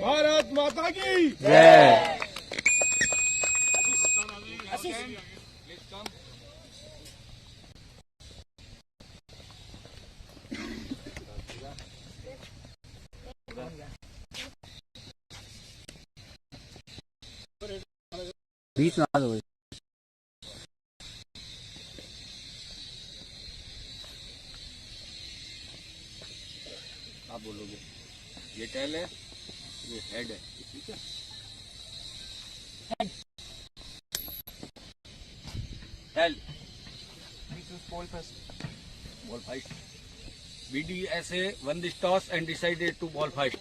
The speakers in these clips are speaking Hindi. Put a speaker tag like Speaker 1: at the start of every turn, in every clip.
Speaker 1: भारत माता की
Speaker 2: जय। बीच में आ दो।
Speaker 1: आप बोलोगे ये टेल है, ये हेड है, ठीक है। Tail ball fight. BDSA won this toss and decided to ball fight.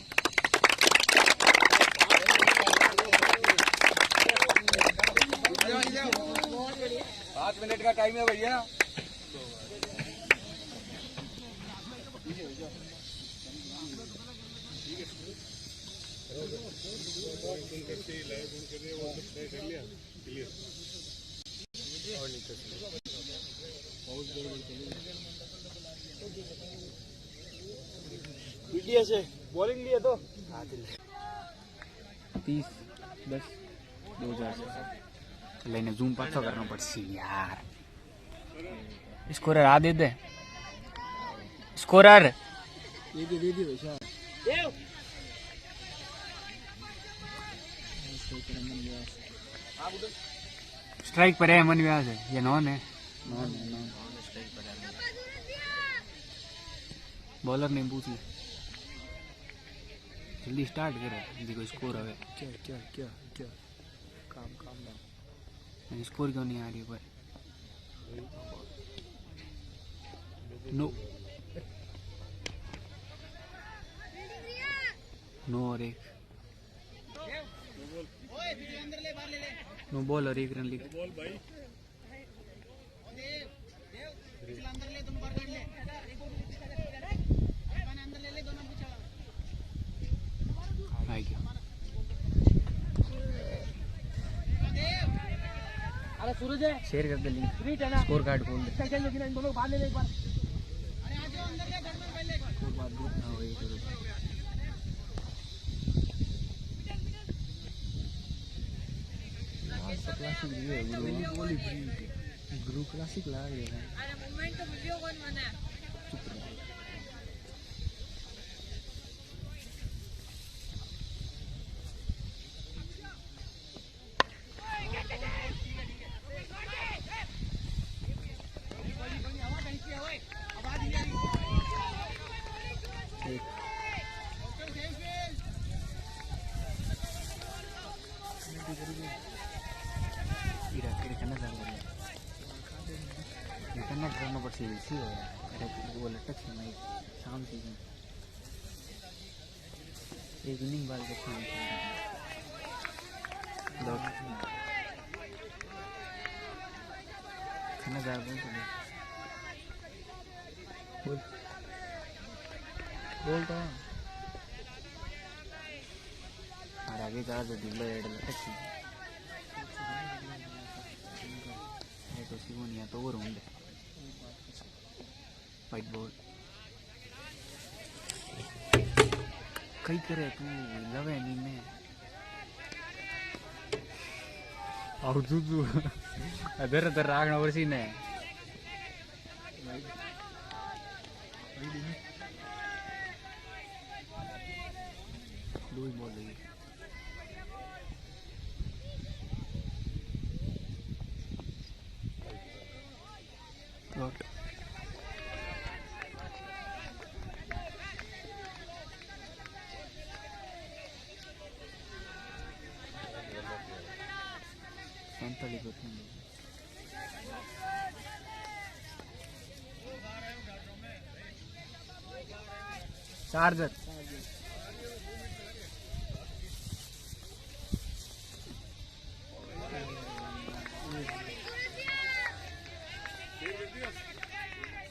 Speaker 1: 5 minute का टाइम है भैया। BDSA बॉलिंग लिए तो
Speaker 2: 30-10-2000 लेने जूम पाछो करना पड़सी यार। स्कोरर आ दे दे, स्कोरर
Speaker 3: ये दे दी वैसा
Speaker 2: स्ट्राइक पर है मन व्यास है, ये नॉन है।
Speaker 3: नॉन
Speaker 2: स्ट्राइक पर है, बॉलर ने पूछी जल्दी स्टार्ट करे देखो स्कोर है।
Speaker 3: क्या क्या क्या क्या काम काम ना
Speaker 2: स्कोर क्यों नहीं आ रही पर नो नो और एक नो बॉल और 1 रन लिख।
Speaker 3: सूरज
Speaker 2: शेयर कर दे लिंक, स्कोर कार्ड खोल दे।
Speaker 3: दोनों बाहर ले ले एक बार। ग्रुप क्लासिक ला रहे हैं।
Speaker 4: अरे मोमेंट तो वीडियो कौन बना है?
Speaker 2: करना पड़ती है इसी वो लटक से मैं शाम की एक इनिंग बाल करते हैं। बोल तो और आगे जा तो दिल्लो एड लटक सी तो सिगोनिया तो वो रूम वाइट बॉल कई करे तू लवे नहीं में आउट तू अदर अदर रागना वर्षी ने दो ही बॉल लगी। आउट चार्जर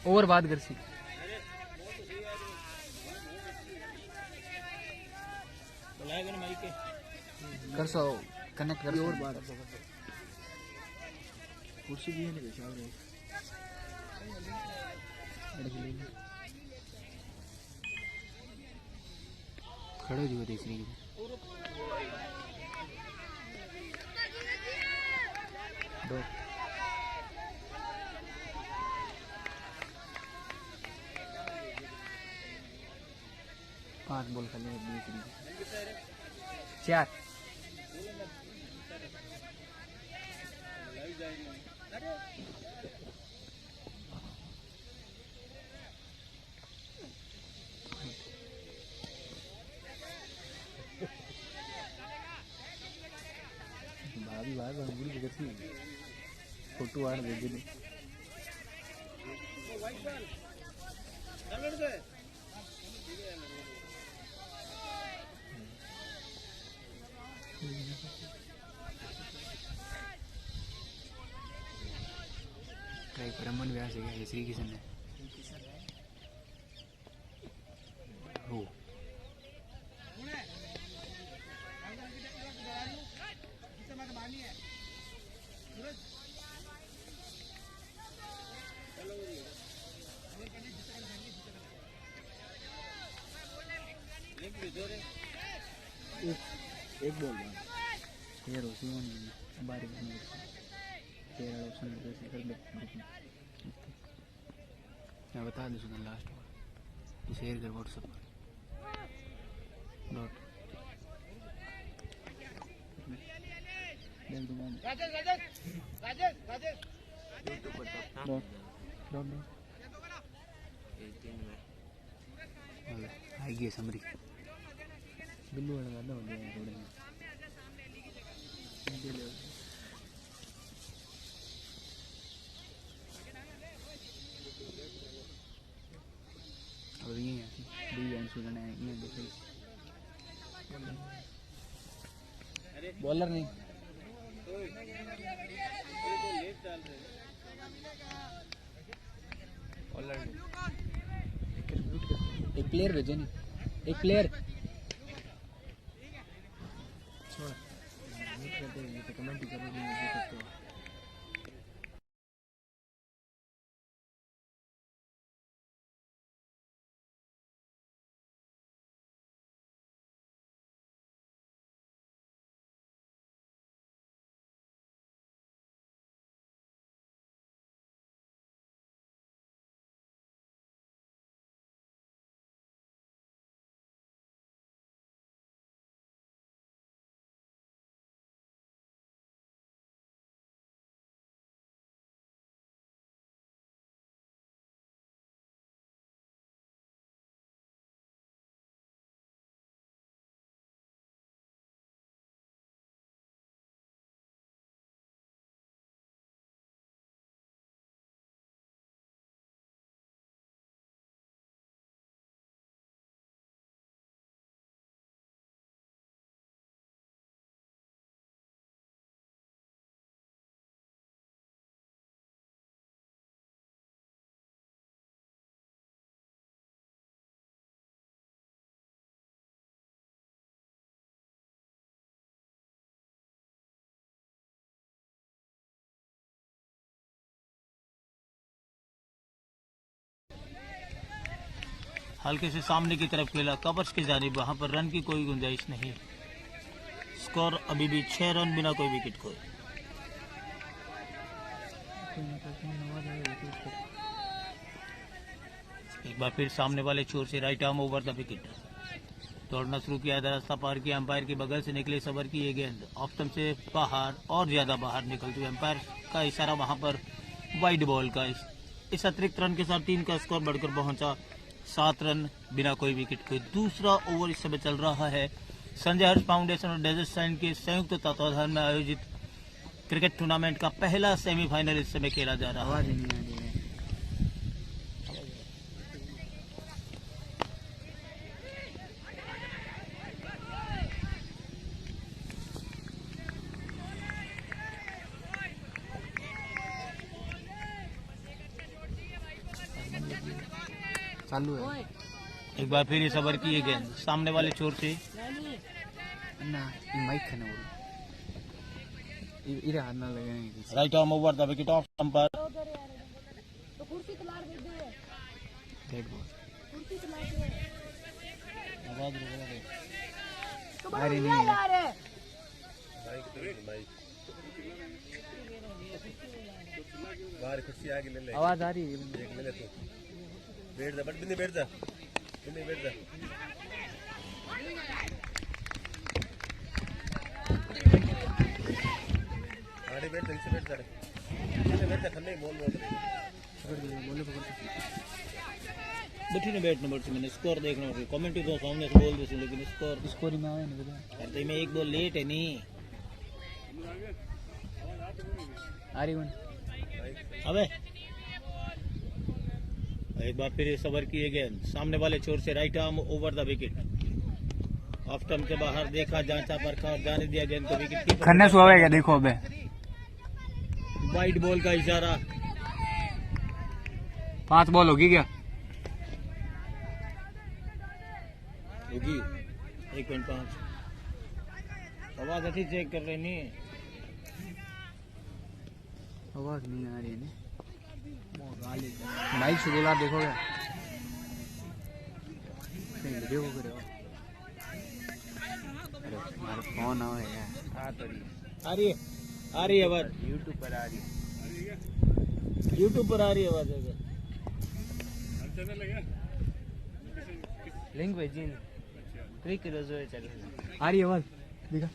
Speaker 2: और बात कर सी कर सो कनेक्ट कर
Speaker 3: और बात कुर्सी भी है नहीं बेचारा
Speaker 2: खड़े जो देख रही है। दो। पांच बॉल खाली चार। भाभी बाहर बुरी जगह थी फोटो आ रहे थे। ट्राई पर अमन व्यास है क्या? श्री किशन है हो।
Speaker 3: एक बॉल
Speaker 2: यार उसी में बारी केरल ऑप्शन कर दे। मैं बता दूँ सुना लास्ट बार शेयर कर व्हाट्सएप पर डॉट आएगी समरी बिल्लू वाला ज़्यादा हो गया थोड़े में। और ये बॉलर नहीं एक प्लेयर भेजे नहीं एक प्लेयर छोड़ तो कमेंट करोगे
Speaker 5: हल्के से सामने की तरफ खेला कवर्स की जानिब, वहां पर रन की कोई गुंजाइश नहीं। स्कोर अभी भी 6 रन बिना कोई विकेट खोए। एक बार फिर सामने वाले छोर से right arm over the wicket. दौड़ना शुरू किया, रास्ता पार किया, अंपायर के बगल से निकले सबर की ये गेंद ऑफ स्टंप से बाहर और ज्यादा बाहर निकलती हुई। अंपायर का इशारा वहां पर वाइड बॉल का। इस अतिरिक्त रन के साथ टीम का स्कोर बढ़कर पहुंचा 7 रन बिना कोई विकेट खोए। दूसरा ओवर इस समय चल रहा है। संजय हर्ष फाउंडेशन और डेजर्ट साइन के संयुक्त तत्वाधान में आयोजित क्रिकेट टूर्नामेंट का पहला सेमीफाइनल इस समय खेला जा रहा है।
Speaker 2: चालू है।
Speaker 5: एक बार फिर इस ओवर की ये गेंद सामने वाले छोर से
Speaker 2: ना माइक खाना बोल इधर हाथ ना लगाएंगे।
Speaker 5: Right arm over the wicket of umpire.
Speaker 4: तो कुर्सी तो लार दे दे।
Speaker 2: डेड बॉल
Speaker 4: कुर्सी तो लार दे।
Speaker 2: अरे नहीं
Speaker 4: यार
Speaker 6: बाहर कुर्सी आगे ले ले,
Speaker 2: आवाज आ रही है।
Speaker 6: एक ले ले तू, बैठ जा, बट बिंदी बैठ जा, बिंदी बैठ जा। आड़े बैठ, नीचे बैठ जा, नीचे बैठ जा, खन्ने बोल बोल
Speaker 5: बैठी ने बैठ नंबर से मैंने स्कोर देखना होगा, कमेंट्री तो सामने से बोल दे, लेकिन स्कोर
Speaker 2: स्कोर में आवे नहीं पता।
Speaker 5: अरे मैं एक बॉल लेट है नहीं।
Speaker 2: आ रही वन
Speaker 5: अबे एक बार फिर सबर किए गेंद सामने वाले छोर से right arm over the wicket, off stump के बाहर देखा, जांचा परखा और जाने दिया गेंद को विकेट कीपर।
Speaker 2: खन्ने सुहावेगा देखो अबे।
Speaker 5: वाइड बॉल का इशारा।
Speaker 2: 5 बॉल होगी क्या?
Speaker 5: होगी 1.5। आवाज अच्छी चेक कर रहे नहीं,
Speaker 2: आवाज नहीं आ रही है। माइक से बोला देखो क्या? वीडियो को करो। अरे हमारा फोन आवे यार।
Speaker 5: आ रही है आवाज,
Speaker 2: यूट्यूब पर आ रही है।
Speaker 5: यूट्यूब पर आ रही है आवाज।
Speaker 2: लिंक भेजी क्लिक करो जो चल आ रही है आवाज दिखा।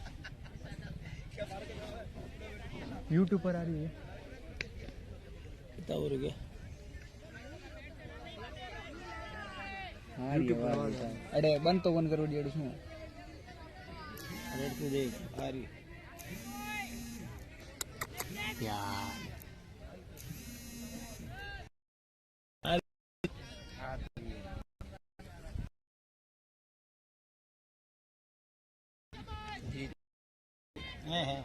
Speaker 2: यूट्यूब पर आ रही है।
Speaker 5: कितना हो गया?
Speaker 2: आ रही है आवाज। अरे बंद तो बंद करो डेढ़ सौ।
Speaker 5: रेड तो देख आ रही
Speaker 2: यार
Speaker 5: है।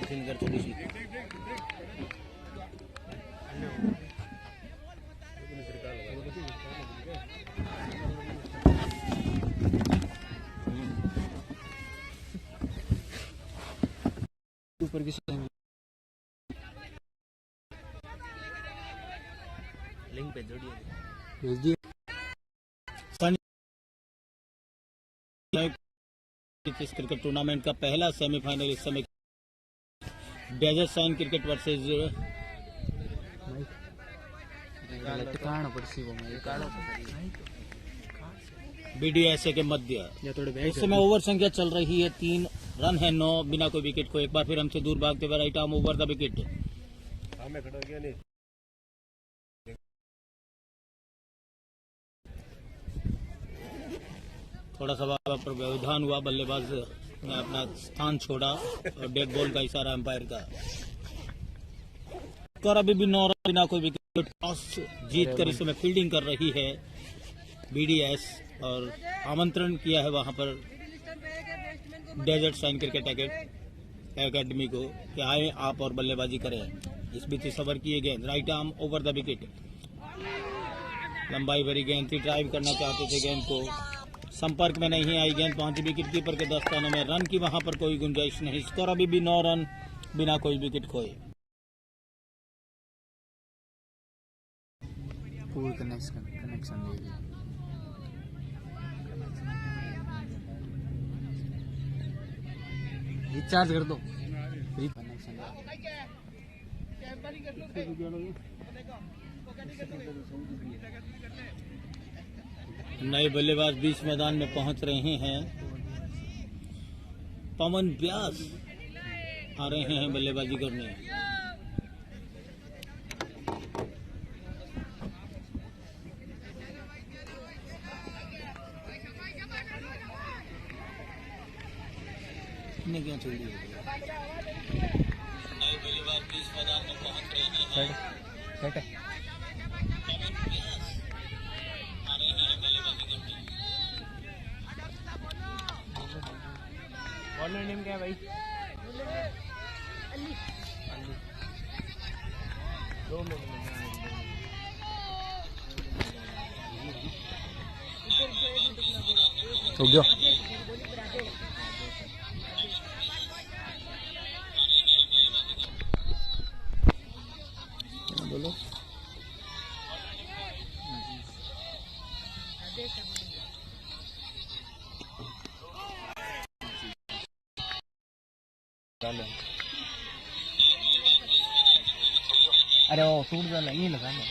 Speaker 5: फिंगर थोड़ी सी
Speaker 2: ऊपर की
Speaker 5: लिंक पे जोड़िए।
Speaker 2: भेज दिए।
Speaker 5: इस क्रिकेट टूर्नामेंट का पहला सेमीफाइनल इस समय डेजर्ट साइन क्रिकेट वर्सेस बीडीएसए के मध्य। इस समय ओवर संख्या चल रही है 3 रन है 9 बिना कोई विकेट को। एक बार फिर हमसे दूर भागते हुए right arm over the wicket.
Speaker 6: हमें खड़ा हो गया नहीं,
Speaker 5: थोड़ा सा पर व्यवधान हुआ, बल्लेबाज ने अपना स्थान छोड़ा और डेड बॉल का इशारा अंपायर का। और अभी भी 9 रन बिना कोई विकेट। टॉस जीत कर इस समय फील्डिंग कर रही है बीडीएस और आमंत्रण किया है वहां पर डेजर्ट साइन क्रिकेट एकेडमी को कि आए आप और बल्लेबाजी करें। इस बीच सबर किए गेंद right arm over the wicket, लंबाई भरी गेंद थी, ड्राइव करना चाहते थे गेंद को, संपर्क में नहीं आई गेंद, पहुंची विकेट कीपर के दस्तानों में। रन की वहां पर कोई गुंजाइश नहीं। स्कोर अभी भी 9 रन बिना कोई विकेट खोए।
Speaker 2: पूल कनेक्शन दे दी। रिचार्ज कर दो। फ्री कनेक्शन
Speaker 5: नए बल्लेबाज बीच मैदान में पहुंच रहे हैं। पवन व्यास आ रहे हैं बल्लेबाजी करने। क्या छोड़ी नए बल्लेबाज बीच मैदान में पहुंच रहे हैं।
Speaker 2: सेट है।
Speaker 3: बॉलर नेम क्या है भाई?
Speaker 2: हो गया।
Speaker 5: बोलो
Speaker 2: पहले। अरे वो सूट डाला ये लगा लो।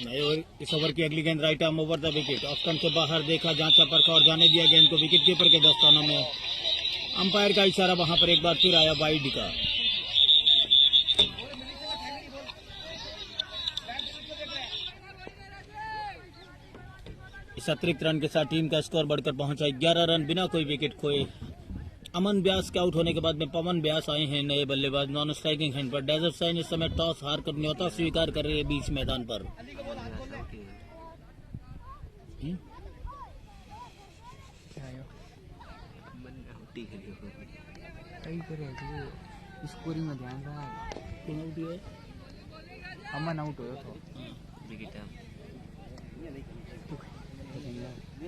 Speaker 5: नहीं, और इस ओवर की अगली गेंद right arm over the wicket, off stump से बाहर देखा, जांचा परखा और जाने दिया गेंद को विकेट कीपर के दस्तानों में। अंपायर का इशारा वहां पर एक बार फिर आया वाइड का। इस अतिरिक्त रन के साथ टीम का स्कोर बढ़कर पहुंचा 11 रन बिना कोई विकेट खोए। अमन व्यास के आउट होने के बाद में पवन व्यास आए हैं नए बल्लेबाज नॉन स्ट्राइकिंग हैंड पर। डेजर्ट साइन इस समय टॉस हार कर न्योता स्वीकार कर रही है बीच मैदान पर।
Speaker 2: कई करे स्कोरिंग में ध्यान रहा अमन आउट हो तो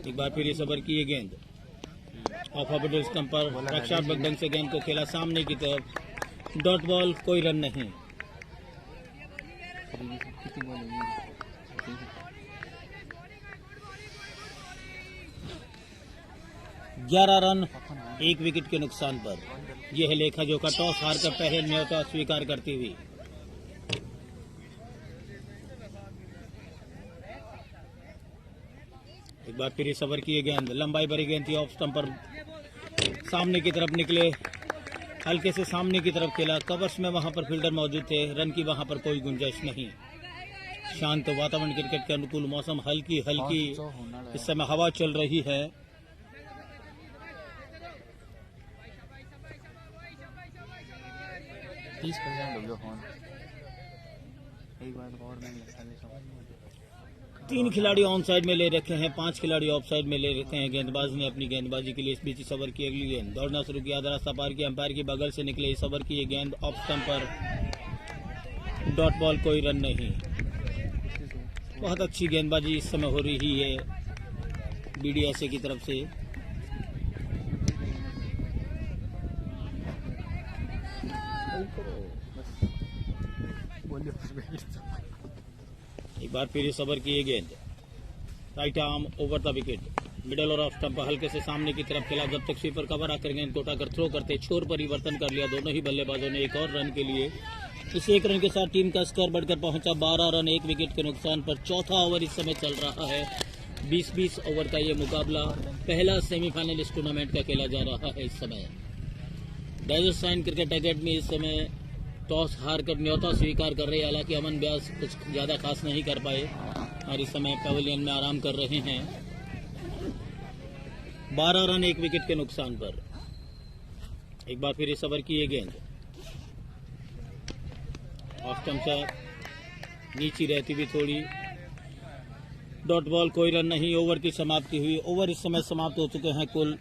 Speaker 5: एक बार फिर इस ओवर की ये गेंद ऑफ ऑर्बिटल स्टंप पर रक्षात्मक ढंग से गेंद को खेला सामने की तरफ, डॉट बॉल, कोई रन नहीं।
Speaker 2: कितनी बॉल है
Speaker 5: 11 रन एक विकेट के नुकसान पर। यह है लेखा जोखा टॉस हार कर पहले न्योता स्वीकार करती हुई। एक बार फिर इस ओवर की ये गेंद लंबाई भरी गेंद थी, ऑफ स्टंप पर सामने की तरफ निकले, हल्के से सामने की तरफ खेला, कवर्स में वहां पर फील्डर मौजूद थे, रन की वहां पर कोई गुंजाइश नहीं। शांत वातावरण, क्रिकेट के अनुकूल मौसम, हल्की हल्की इस समय हवा चल रही है।
Speaker 2: हो गया फोन एक बार और नहीं लगता।
Speaker 5: 3 खिलाड़ी ऑन साइड में ले रखे हैं, 5 खिलाड़ी ऑफ साइड में ले रखे हैं। गेंदबाज ने अपनी गेंदबाजी के लिए इस बीच इस ओवर की अगली गेंद दौड़ना शुरू किया, रास्ता पार किया, अंपायर की बगल से निकले इस ओवर की ये गेंद ऑफ स्टंप पर, डॉट बॉल, कोई रन नहीं। बहुत अच्छी गेंदबाजी इस समय हो रही है बीडीएसए की तरफ से। एक बार फिर इस ओवर की ये गेंद right arm over the wicket, middle और ऑफ स्टंप हल्के से सामने की तरफ खेला, जब तक स्वीपर कवर आकर गेंद को उठाकर थ्रो करते छोर परिवर्तन कर लिया दोनों ही बल्लेबाजों ने एक और रन के लिए। इस एक रन के साथ टीम का स्कोर बढ़कर पहुंचा 12 रन एक विकेट के नुकसान पर। चौथा ओवर इस समय चल रहा है, 20-20 ओवर का ये मुकाबला पहला सेमीफाइनल इस टूर्नामेंट का खेला जा रहा है। इस समय डेजर्ट साइन क्रिकेट एकेडमी इस समय टॉस हार कर न्योता स्वीकार कर रहे हैं। हालांकि अमन व्यास कुछ ज्यादा खास नहीं कर पाए और इस समय पेविलियन में आराम कर रहे हैं। 12 रन एक विकेट के नुकसान पर। एक बार फिर इस ओवर की ये गेंद ऑफ स्टंप से नीची रहती हुई थोड़ी, डॉट बॉल, कोई रन नहीं। ओवर की समाप्ति हुई। ओवर इस समय समाप्त हो चुके हैं कुल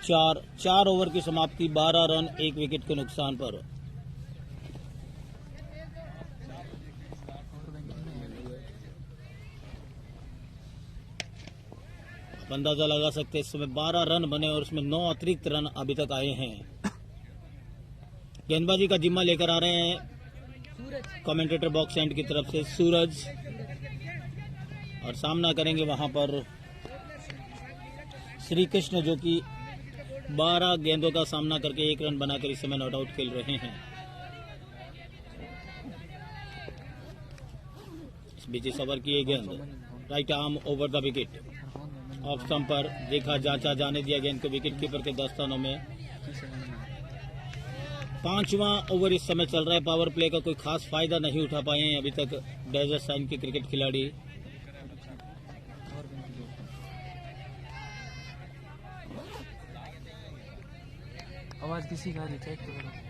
Speaker 5: 4 ओवर की समाप्ति, 12 रन एक विकेट के नुकसान पर। आप अंदाजा लगा सकते हैं इस समय 12 रन बने और उसमें 9 अतिरिक्त रन अभी तक आए हैं। गेंदबाजी का जिम्मा लेकर आ रहे हैं कमेंटेटर बॉक्स एंड की तरफ से सूरज, और सामना करेंगे वहां पर श्री कृष्ण, जो कि 12 गेंदों का सामना करके 1 रन बनाकर इस समय नॉट आउट खेल रहे हैं। इस बीच इस ओवर की ये गेंद right arm over the wicket, off stump पर देखा, जांचा, जाने दिया गेंद को विकेट कीपर के दस्तानों में। 5वां ओवर इस समय चल रहा है। पावर प्ले का कोई खास फायदा नहीं उठा पाए हैं अभी तक डेजर्ट साइन के क्रिकेट खिलाड़ी।
Speaker 2: आवाज किसी का नहीं, चेक करो।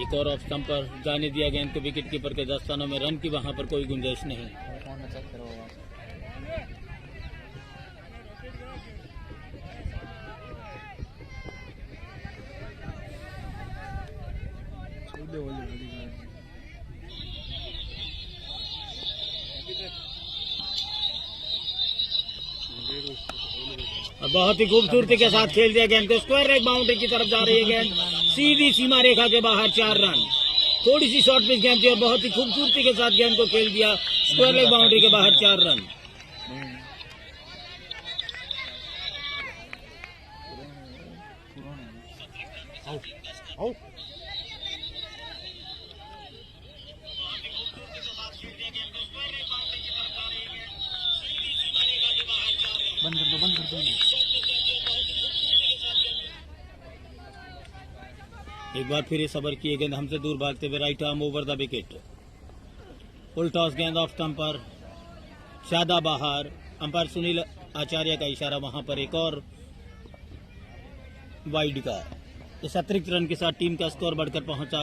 Speaker 5: एक और ऑफ स्टंप पर जाने दिया गेंद को विकेट कीपर के दस्तानों में, रन की वहां पर कोई गुंजाइश नहीं।
Speaker 2: फोन में चेक करो आवाज।
Speaker 5: और बहुत ही खूबसूरती के साथ खेल दिया गेंद को स्क्वायर लेग बाउंड्री की तरफ जा रही है गेंद सीधी सीमा रेखा के बाहर 4 रन। थोड़ी सी शॉर्ट पिच गेंद थी और बहुत ही खूबसूरती के साथ गेंद को खेल दिया स्क्वायर लेग बाउंड्री के बाहर 4 रन।
Speaker 2: बंद कर दो बंद कर दो।
Speaker 5: एक बार फिर इस ओवर की गेंद हमसे दूर भागते हुए right arm over the wicket. Full toss गेंद ऑफ स्टंप पर ज्यादा बाहर। अंपायर सुनील आचार्य का इशारा, वहां पर एक और वाइड का। इस अतिरिक्त रन के साथ टीम का स्कोर बढ़कर पहुंचा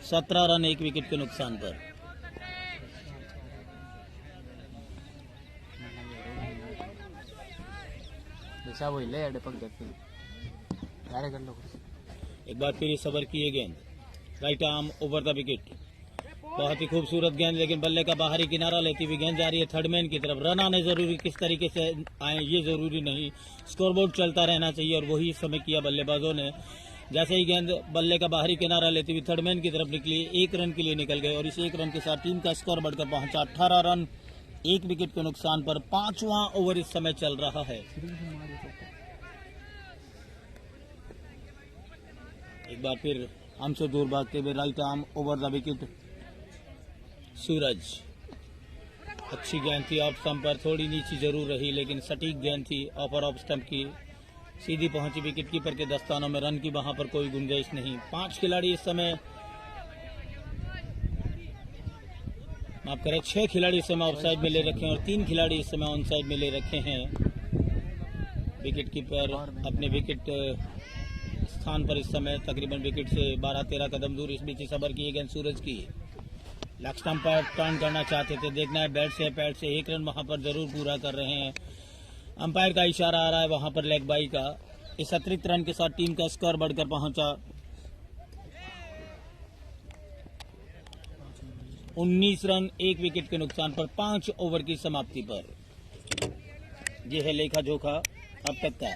Speaker 5: 17 रन 1 विकेट के नुकसान पर।
Speaker 2: जैसा वो ले अड़े पक जाते डायरेक्ट कर लो।
Speaker 5: एक बार फिर इस ओवर की ये गेंद right arm over the wicket. बहुत ही खूबसूरत गेंद, लेकिन बल्ले का बाहरी किनारा लेती हुई गेंद जा रही है थर्ड मैन की तरफ। रन आने जरूरी, किस तरीके से आए ये जरूरी नहीं, स्कोरबोर्ड चलता रहना चाहिए और वही इस समय किया बल्लेबाजों ने। जैसे ही गेंद बल्ले का बाहरी किनारा लेती हुई थर्ड मैन की तरफ निकली, 1 रन के लिए निकल गए और इस 1 रन के साथ टीम का स्कोर बढ़कर पहुंचा 18 रन 1 विकेट के नुकसान पर। 5वां ओवर इस समय चल रहा है। एक बार फिर हमसे दूर भागते हुए right arm over the wicket Suraj. अच्छी गेंद थी ऑफ स्टंप पर, थोड़ी नीची जरूर रही लेकिन सटीक गेंद थी। ऑफर ऑफ स्टंप की सीधी पहुंची विकेट कीपर के दस्तानों में। रन की वहां पर कोई गुंजाइश नहीं। 5 खिलाड़ी इस समय, माफ करें 6 खिलाड़ी इस समय ऑफसाइड में ले रखे हैं और 3 खिलाड़ी इस समय ऑन साइड में ले रखे हैं। विकेट कीपर अपने विकेट स्थान पर इस समय तकरीबन विकेट से 12-13 कदम दूर। इस बीच इस ओवर की गेंद सूरज की लेग स्टंप पर टर्न करना चाहते थे, देखना है बैट से पैड से 1 रन वहां पर जरूर पूरा कर रहे हैं। अंपायर का इशारा आ रहा है वहां पर लेग बाई का। इस अतिरिक्त रन के साथ टीम का स्कोर बढ़कर पहुंचा 19 रन 1 विकेट के नुकसान पर 5 ओवर की समाप्ति पर। यह है लेखा जोखा अब तक का।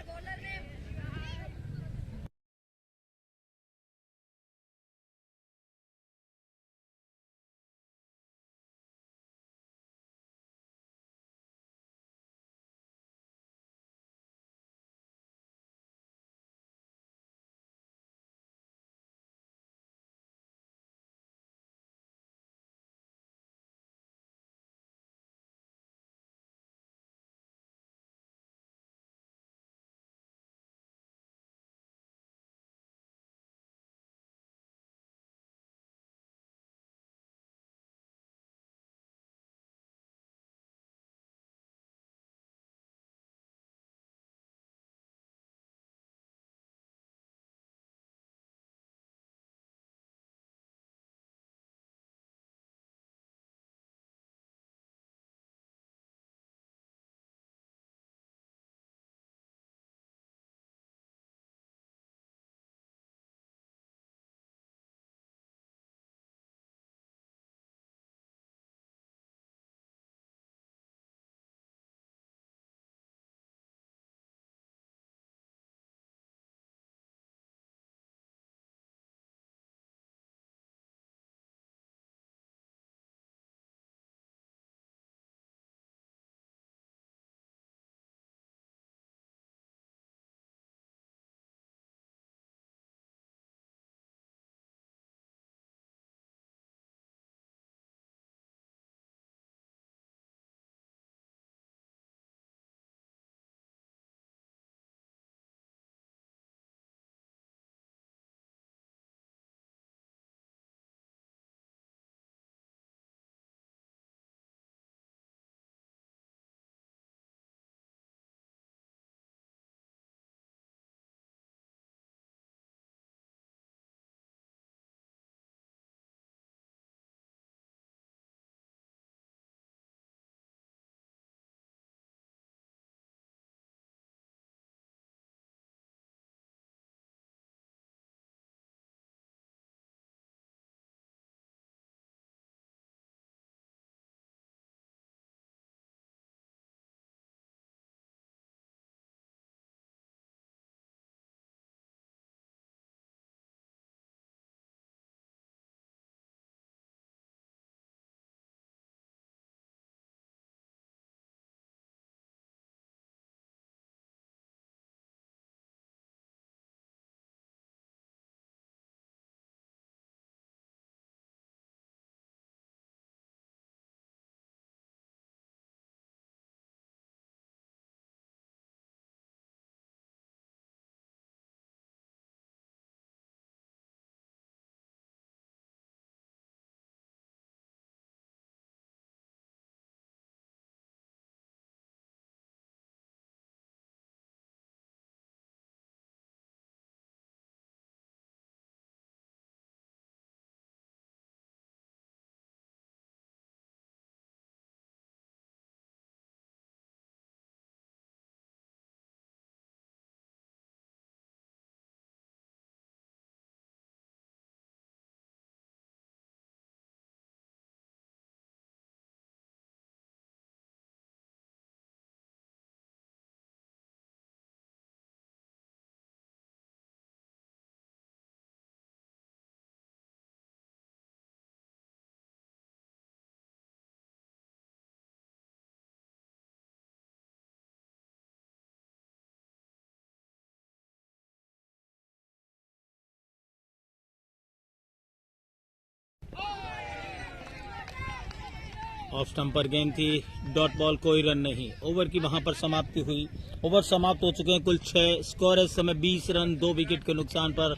Speaker 5: ऑफ स्टंप पर गेंद थी, डॉट बॉल, कोई रन नहीं। ओवर की वहां पर समाप्ति हुई। ओवर समाप्त हो चुके हैं, कुल 6। स्कोर है इस समय 20 रन 2 विकेट के नुकसान पर।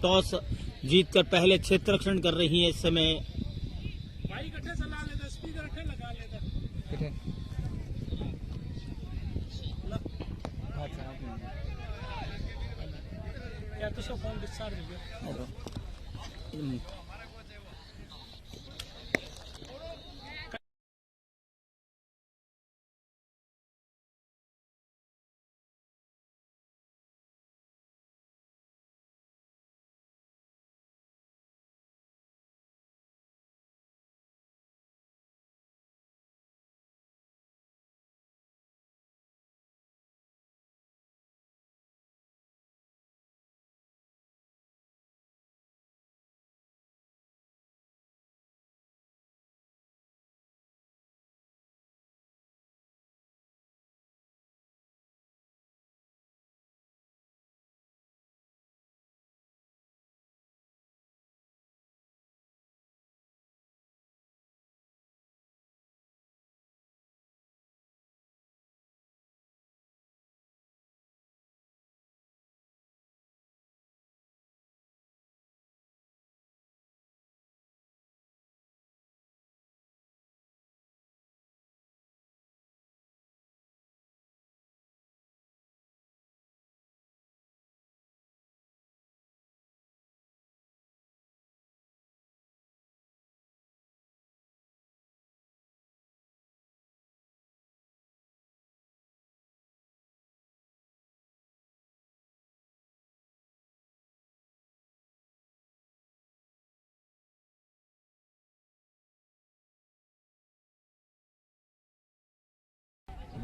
Speaker 5: टॉस जीतकर पहले क्षेत्र रक्षण कर रही है इस समय
Speaker 2: कितने अच्छा आप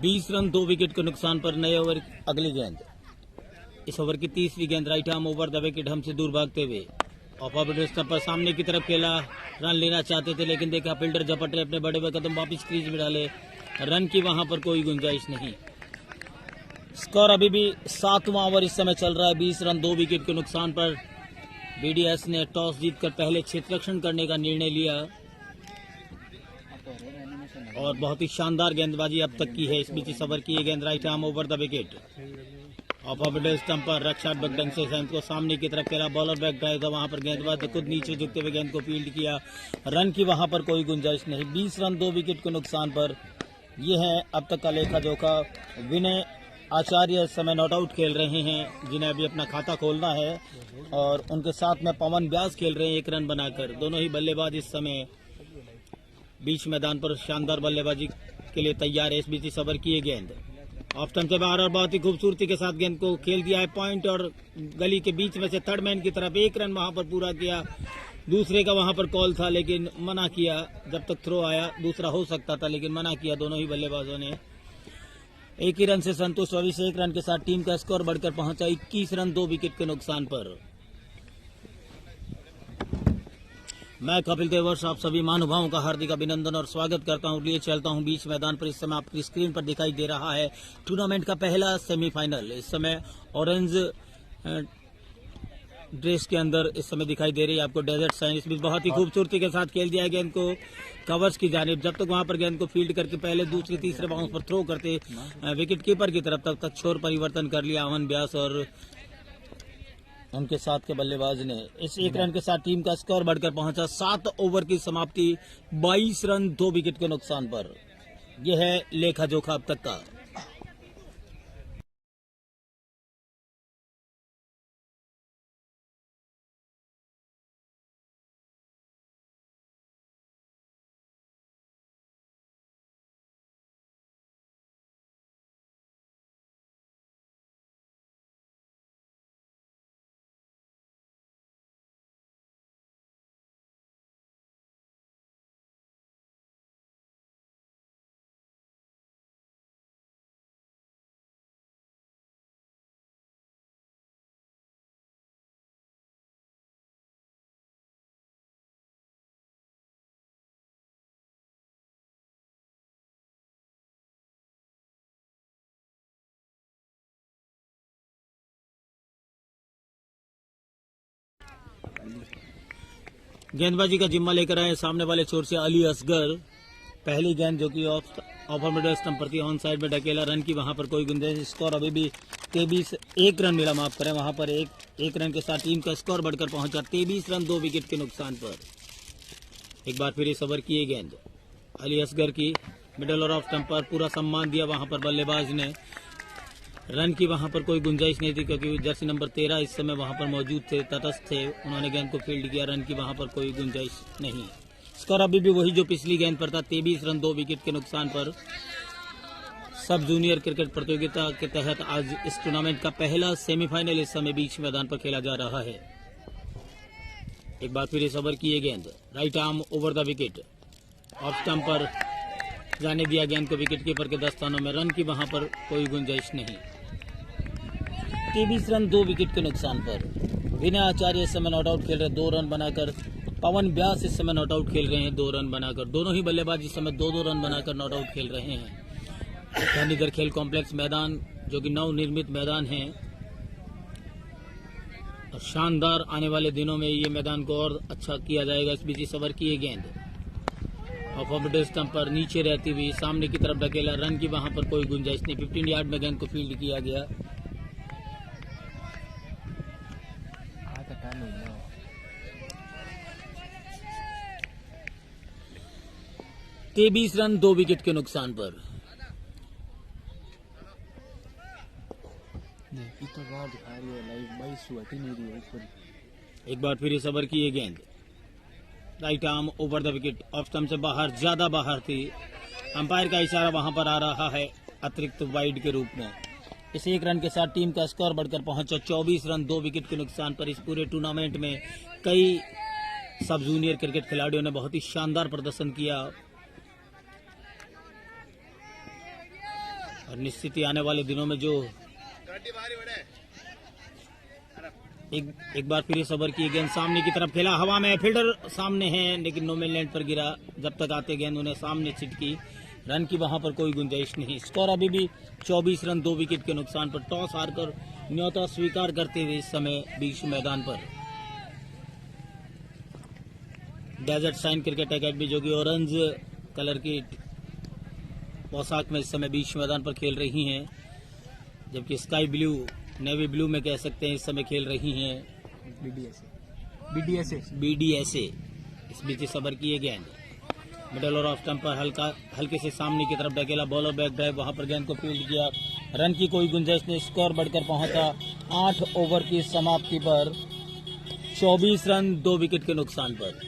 Speaker 5: बीस रन 2 विकेट के नुकसान पर नए ओवर अगली गेंद। इस ओवर की 30वीं गेंद right arm over the wicket हम से दूर भागते हुए ऑफ ऑर्बिट स्टंप पर सामने की तरफ खेला। रन लेना चाहते थे लेकिन देखा फील्डर झपट रहे, अपने बड़े बड़े कदम वापिस क्रीज में डाले। रन की वहां पर कोई गुंजाइश नहीं। स्कोर अभी भी 7वां ओवर इस समय चल रहा है। 20 रन 2 विकेट के नुकसान पर बीडीएस ने टॉस जीतकर पहले क्षेत्र रक्षण करने का निर्णय लिया और बहुत ही शानदार गेंदबाजी अब तक की है। इस बीच इस ओवर की ये गेंद right arm over the wicket of orbit stump पर रक्षात्मक ढंग से गेंद को सामने की तरफ खेला। बॉलर बैक ड्राइव था, वहां पर गेंदबाज ने खुद नीचे झुकते हुए गेंद को फील्ड किया। रन की वहां पर कोई गुंजाइश नहीं। 20 रन 2 विकेट के नुकसान पर ये है अब तक का लेखा जोखा। विनय आचार्य इस समय नॉट आउट खेल रहे हैं, जिन्हें अभी अपना खाता खोलना है, और उनके साथ में पवन व्यास खेल रहे हैं 1 रन बनाकर। दोनों ही बल्लेबाज इस समय बीच मैदान पर शानदार बल्लेबाजी के लिए तैयार है। इस बीच इस ओवर की ये गेंद ऑफ स्टंप से बाहर और बहुत ही खूबसूरती के साथ गेंद को खेल दिया है पॉइंट और गली के बीच में से थर्ड मैन की तरफ। 1 रन वहां पर पूरा किया। दूसरे का वहां पर कॉल था लेकिन मना किया। जब तक थ्रो आया दूसरा हो सकता था लेकिन मना किया दोनों ही बल्लेबाजों ने। 1 ही रन से संतुष्ट। 1 रन के साथ टीम का स्कोर बढ़कर पहुंचा 21 रन 2 विकेट के नुकसान पर। मैं कपिल देवर्ष आप सभी महानुभावों का हार्दिक अभिनंदन और स्वागत करता हूं। लिए चलता हूं बीच मैदान पर। इस समय आपकी स्क्रीन पर दिखाई दे रहा है टूर्नामेंट का पहला सेमीफाइनल। इस समय ऑरेंज ड्रेस के अंदर इस समय दिखाई दे रही है आपको डेजर्ट साइन। इस बीच बहुत ही खूबसूरती के साथ खेल दिया है गेंद को कवर्स की जानिब। जब तक वहां पर गेंद को फील्ड करके पहले दूसरे तीसरे बाउंस पर थ्रो करते विकेट कीपर की तरफ, तब तक छोर परिवर्तन कर लिया अमन व्यास और उनके साथ के बल्लेबाज ने। इस 1 रन के साथ टीम का स्कोर बढ़कर पहुंचा 7 ओवर की समाप्ति 22 रन 2 विकेट के नुकसान पर। यह है लेखा जोखा अब तक का। गेंदबाजी का जिम्मा लेकर आए सामने वाले छोर से अली असगर। पहली गेंद जो कि ऑफर मिडल स्टंप पर थी, ऑन साइड में ढकेला, रन की वहां पर कोई गुंजाइश। स्कोर अभी भी 23 1 रन मिला, माफ करें, वहां पर एक रन के साथ टीम का स्कोर बढ़कर पहुंचा 23 रन 2 विकेट के नुकसान पर। एक बार फिर इस ओवर की ये गेंद अली असगर की मिडल और ऑफ स्टंप पर, पूरा सम्मान दिया वहां पर बल्लेबाज ने। रन की वहां पर कोई गुंजाइश नहीं थी क्योंकि जर्सी नंबर 13 इस समय वहां पर मौजूद थे, तटस्थ थे, उन्होंने गेंद को फील्ड किया। रन की वहां पर कोई गुंजाइश नहीं। स्कोर अभी भी वही जो पिछली गेंद पर था, 23 रन 2 विकेट के नुकसान पर। सब जूनियर क्रिकेट प्रतियोगिता के तहत आज इस टूर्नामेंट का पहला सेमीफाइनल इस समय बीच मैदान पर खेला जा रहा है। एक बार फिर इस ओवर की ये गेंद right arm over the wicket, off stump पर जाने दिया गेंद को विकेट कीपर के दस्तानों में। रन की वहां पर कोई गुंजाइश नहीं। 23 रन 2 विकेट के नुकसान पर। विनय आचार्य इस समय नॉट आउट खेल रहे 2 रन बनाकर। पवन व्यास इस समय नॉट आउट खेल रहे हैं 2 रन बनाकर। दोनों ही बल्लेबाज इस समय 2-2 रन बनाकर नॉट आउट खेल रहे हैं। गांधीनगर खेल कॉम्प्लेक्स मैदान जो कि नवनिर्मित मैदान है और शानदार, आने वाले दिनों में ये मैदान को और अच्छा किया जाएगा। इस बीच इस ओवर की ये गेंद ऑफ मिडल स्टंप पर नीचे रहती हुई सामने की तरफ ढकेला। रन की वहां पर कोई गुंजाइश नहीं। 15 यार्ड में गेंद को फील्ड किया गया। तेईस रन 2 विकेट के नुकसान पर।
Speaker 3: तो बाहर दिखा रही है लाइव, भाई सुअट ही नहीं रही है ऊपर।
Speaker 5: एक बार फिर इस ओवर की ये गेंद right arm over the wicket, off stump से बाहर, ज्यादा बाहर थी। अंपायर का इशारा वहां पर आ रहा है अतिरिक्त वाइड के रूप में। इस 1 रन के साथ टीम का स्कोर बढ़कर पहुंचा 24 रन 2 विकेट के नुकसान पर। इस पूरे टूर्नामेंट में कई सब जूनियर क्रिकेट खिलाड़ियों ने बहुत ही शानदार प्रदर्शन किया और निश्चित ही आने वाले दिनों में जो एक बार फिर इस ओवर की गेंद सामने की तरफ खेला, हवा में, फील्डर सामने है लेकिन नो मैन लैंड पर गिरा। जब तक आते गेंद उन्हें सामने छिटकी। रन की वहां पर कोई गुंजाइश नहीं। स्कोर अभी भी 24 रन 2 विकेट के नुकसान पर। टॉस हारकर न्योता स्वीकार करते हुए इस समय बीच मैदान पर डेजर्ट साइन क्रिकेट एकेडमी जो कि ऑरेंज कलर की पोशाक में इस समय बीच मैदान पर खेल रही हैं, जबकि स्काई ब्लू, नेवी ब्लू में कह सकते हैं, इस समय खेल रही हैं बीडीएसए। इस बीच इस ओवर की ये गेंद मिडल और ऑफ स्टंप पर हल्के से सामने की तरफ ढकेला, बॉलर बैक ड्राइव, वहां पर गेंद को फील्ड किया। रन की कोई गुंजाइश नहीं। स्कोर बढ़कर पहुंचा 8 ओवर की समाप्ति पर 24 रन 2 विकेट के नुकसान पर।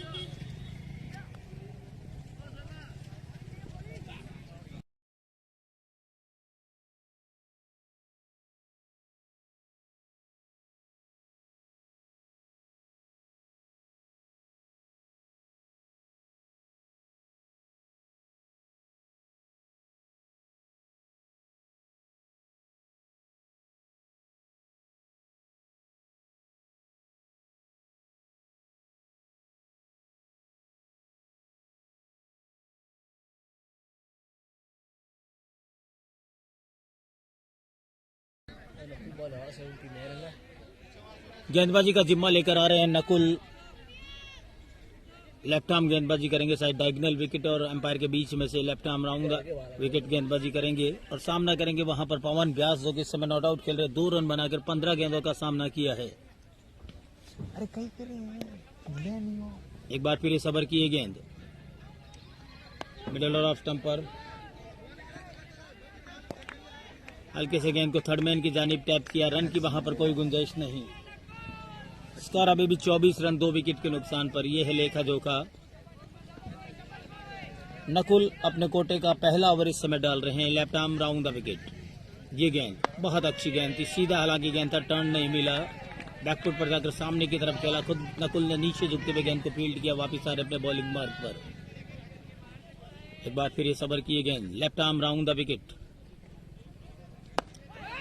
Speaker 5: गेंदबाजी का जिम्मा लेकर आ रहे हैं नकुल। लेफ्ट आर्म गेंदबाजी करेंगे, साइड डायगोनल विकेट और एम्पायर के बीच में से लेफ्ट आर्म राउंड विकेट गेंदबाजी करेंगे और सामना करेंगे वहां पर पवन व्यास जो कि इस समय नॉट आउट खेल रहे 2 रन बनाकर 15 गेंदों का सामना किया है।
Speaker 3: अरे कहीं कर रहे हैं।
Speaker 5: एक बार फिर इस ओवर की ये गेंद मिडल और ऑफ स्टंप पर हल्के से गेंद को थर्ड मैन की जानिब टैप किया। रन की वहां पर कोई गुंजाइश नहीं। स्कोर अभी भी 24 रन 2 विकेट के नुकसान पर। यह है लेखा जोखा। नकुल अपने कोटे का पहला ओवर इस समय डाल रहे हैं। Left arm round the wicket. ये गेंद बहुत अच्छी गेंद थी, सीधा हालांकि गेंद था, टर्न नहीं मिला, बैकफुट पर जाकर सामने की तरफ खेला। खुद नकुल ने नीचे झुकते हुए गेंद को फील्ड किया, वापिस आ रहे अपने बॉलिंग मार्क पर। एक बार फिर इस ओवर की ये गेंद left arm round the wicket,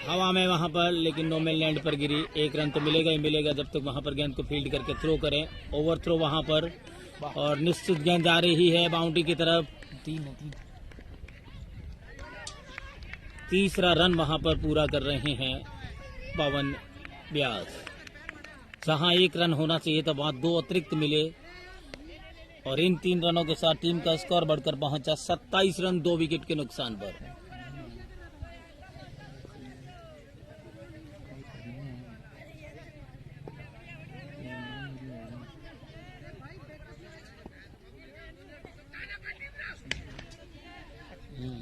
Speaker 5: हवा में वहां पर, लेकिन नो मैन लैंड पर गिरी। 1 रन तो मिलेगा ही मिलेगा जब तक वहां पर गेंद को फील्ड करके थ्रो करें। ओवर थ्रो वहां पर और निश्चित गेंद आ रही है बाउंड्री की तरफ। 3रा रन वहां पर पूरा कर रहे हैं पवन व्यास। जहां 1 रन होना चाहिए था वहां 2 अतिरिक्त मिले और इन 3 रनों के साथ टीम का स्कोर बढ़कर पहुंचा 27 रन 2 विकेट के नुकसान पर।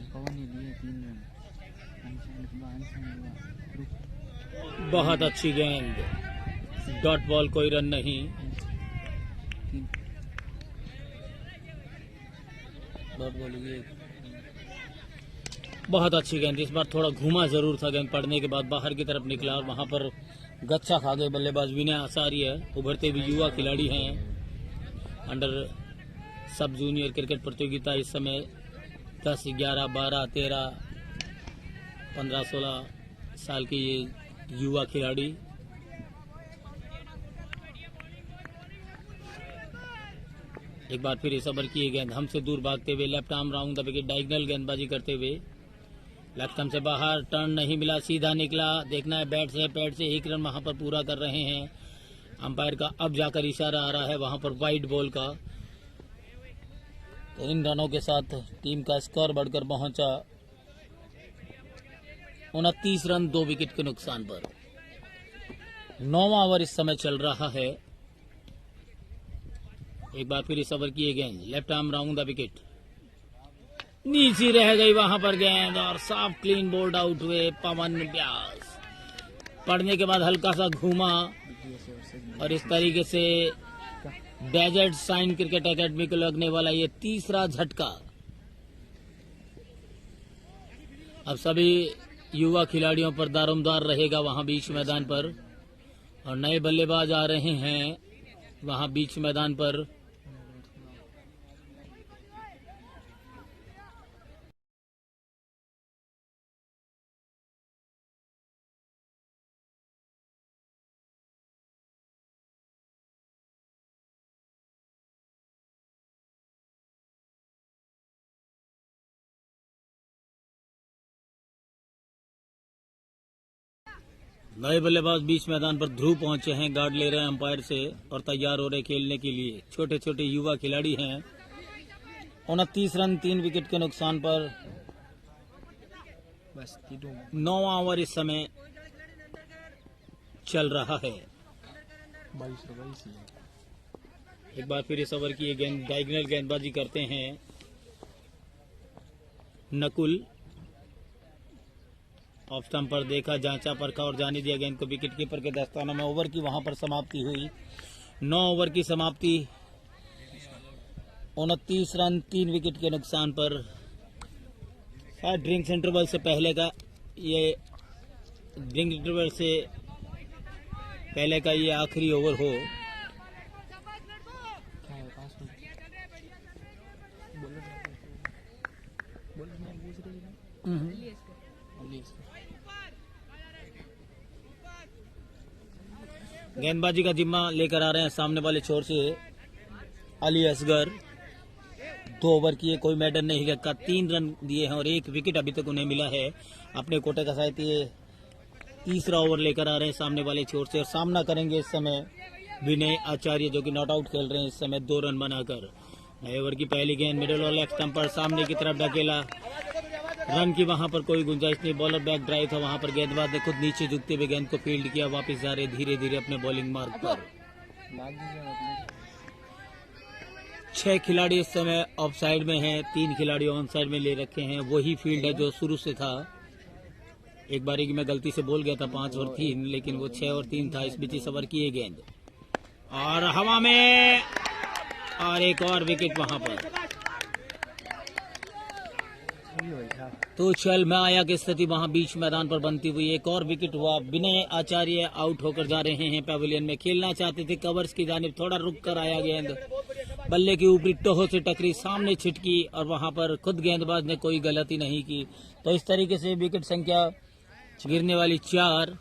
Speaker 2: पवन ने दिए 3 रन।
Speaker 5: बहुत अच्छी गेंद, डॉट बॉल, कोई रन नहीं। बहुत अच्छी गेंद, इस बार थोड़ा घूमा जरूर था, गेंद पड़ने के बाद बाहर की तरफ निकला और वहां पर गच्छा खा गए बल्लेबाज विनय आचार्य, उभरते हुए युवा खिलाड़ी हैं। अंडर सब जूनियर क्रिकेट प्रतियोगिता इस समय 10, 11, 12, 13, 15, 16 साल के ये युवा खिलाड़ी। एक बार फिर इस ओवर की ये गेंद हमसे दूर भागते हुए left arm round the wicket, diagonal गेंदबाजी करते हुए लेफ्ट आर्म से बाहर, टर्न नहीं मिला, सीधा निकला। देखना है बैट से पैड से 1 रन वहां पर पूरा कर रहे हैं। अंपायर का अब जाकर इशारा आ रहा है वहां पर वाइड बॉल का। तो इन रनों के साथ टीम का स्कोर बढ़कर पहुंचा 29 रन 2 विकेट के नुकसान पर। 9वां ओवर इस समय चल रहा है। एक बार फिर इस ओवर की ये गेंद left arm round the wicket, नीचे रह गई वहां पर गेंद और साफ क्लीन बोल्ड आउट हुए पवन व्यास। पड़ने के बाद हल्का सा घूमा और इस तरीके से डेजर्ट साइन क्रिकेट एकेडमी को लगने वाला ये तीसरा झटका। अब सभी युवा खिलाड़ियों पर दारोमदार रहेगा वहां बीच मैदान पर, और नए बल्लेबाज आ रहे हैं वहां बीच मैदान पर। नए बल्लेबाज बीच मैदान पर ध्रुव पहुंचे हैं, गार्ड ले रहे हैं अंपायर से और तैयार हो रहे खेलने के लिए। छोटे छोटे युवा खिलाड़ी हैं। 29 रन 3 विकेट के नुकसान पर।
Speaker 2: बस
Speaker 5: 9वां ओवर इस समय चल रहा है।
Speaker 3: 22
Speaker 5: एक बार फिर इस ओवर की ये गेंद डायगोनल गेंदबाजी करते हैं नकुल। ऑफ स्टंप पर देखा, जांचा, परखा और जाने दिया गेंद को विकेट कीपर के दस्तानों में। ओवर की वहां पर समाप्ति हुई। 9 ओवर की समाप्ति 29 रन 3 विकेट के नुकसान पर। ड्रिंक्स इंटरवल से पहले का ये आखिरी ओवर हो। गेंदबाजी का जिम्मा लेकर आ रहे हैं सामने वाले छोर से अली असगर। 2 ओवर किए, कोई मैडल नहीं रखा, 3 रन दिए हैं और 1 विकेट अभी तक उन्हें मिला है। अपने कोटे का साथ ये तीसरा ओवर लेकर आ रहे हैं सामने वाले छोर से और सामना करेंगे इस समय विनय आचार्य जो कि नॉट आउट खेल रहे हैं इस समय 2 रन बनाकर। नए ओवर की पहली गेंद मिडल और लेफ्ट स्टंप पर सामने की तरफ ढकेला, रन की वहां पर कोई गुंजाइश नहीं। बॉलर बैक ड्राइव था, वहां पर गेंदबाज ने खुद नीचे झुकते हुए गेंद को फील्ड किया। वापस जा रहे धीरे धीरे अपने बॉलिंग मार्ग पर। 6 खिलाड़ी इस समय ऑफ साइड में हैं, 3 खिलाड़ी ऑन साइड में ले रखे हैं। वही फील्ड है जो शुरू से था। एक बारी की मैं गलती से बोल गया था 5 और 3, लेकिन वो 6 और 3 था। इस बीच इस ओवर की ये गेंद और हवा में और एक और विकेट वहां पर। तो चल में आया की स्थिति वहां बीच मैदान पर बनती हुई। एक और विकेट हुआ। विनय आचार्य आउट होकर जा रहे हैं पैवेलियन में। खेलना चाहते थे कवर्स की जानिब, थोड़ा रुक कर आया गेंद, बल्ले की ऊपरी टोह से टकरी, सामने छिटकी और वहां पर खुद गेंदबाज ने कोई गलती नहीं की। तो इस तरीके से विकेट संख्या गिरने वाली 4।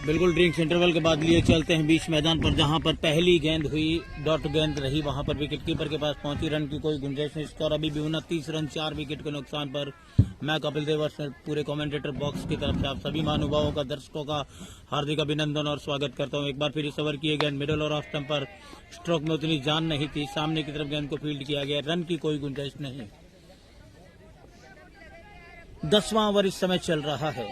Speaker 5: बिल्कुल ड्रिंक्स इंटरवल के बाद लिए चलते हैं बीच मैदान पर, जहां पर पहली गेंद हुई, डॉट गेंद रही, वहां पर विकेट कीपर के पास पहुंची, रन की कोई गुंजाइश नहीं। स्कोर अभी भी 29 रन 4 विकेट के नुकसान पर। मैं कपिल देव पूरे कमेंटेटर बॉक्स की तरफ से आप सभी महानुभावों का, दर्शकों का हार्दिक अभिनंदन और स्वागत करता हूं। एक बार फिर इस ओवर किए गेंद मिडल और ऑफ स्टंप पर, स्ट्रोक में उतनी जान नहीं थी, सामने की तरफ गेंद को फील्ड किया गया, रन की कोई गुंजाइश नहीं। 10वां ओवर इस समय चल रहा है,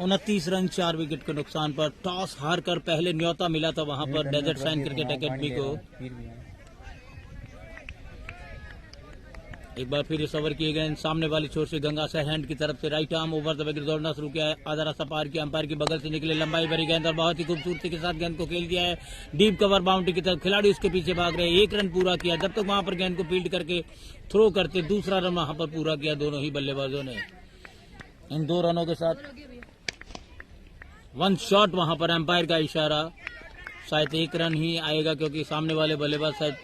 Speaker 5: 29 रन 4 विकेट के नुकसान पर। टॉस हारकर पहले न्योता मिला था वहां पर डेजर्ट साइन क्रिकेट एकेडमी को।
Speaker 2: फिर भी
Speaker 5: एक बार फिर इस ओवर किए गए, सामने वाली छोर से गंगा हैंड की तरफ से right arm over the wicket दौड़ना शुरू किया है, आधा रास्ता पार किया, अंपायर की बगल से निकले, लंबाई भरी गेंद और बहुत ही खूबसूरती के साथ गेंद को खेल दिया है डीप कवर बाउंड्री की तरफ। खिलाड़ी उसके पीछे भाग रहे, 1 रन पूरा किया, जब तक वहां पर गेंद को फील्ड करके थ्रो करते, दूसरा रन वहां पर पूरा किया दोनों ही बल्लेबाजों ने। इन 2 रनों के साथ 1 शॉट, वहां पर अंपायर का इशारा, शायद 1 रन ही आएगा क्योंकि सामने वाले बल्लेबाज शायद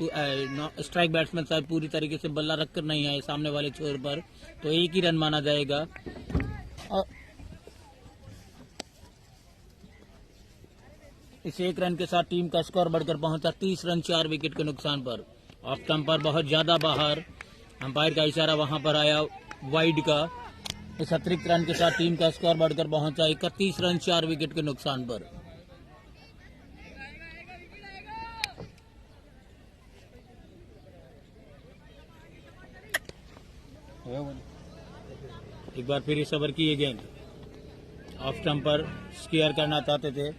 Speaker 5: स्ट्राइक बैट्समैन शायद पूरी तरीके से बल्ला रखकर नहीं आए सामने वाले छोर पर, तो 1 ही रन माना जाएगा। और इस 1 रन के साथ टीम का स्कोर बढ़कर पहुंचा 30 रन 4 विकेट के नुकसान पर। ऑफ स्टंप पर बहुत ज्यादा बाहर, अंपायर का इशारा वहां पर आया वाइड का। इस अतिरिक्त रन के साथ टीम का स्कोर बढ़कर पहुंचा 31 रन 4 विकेट के नुकसान पर। एक बार फिर इस ओवर की ये गेंद ऑफ स्टंप पर स्क्वायर करना चाहते थे,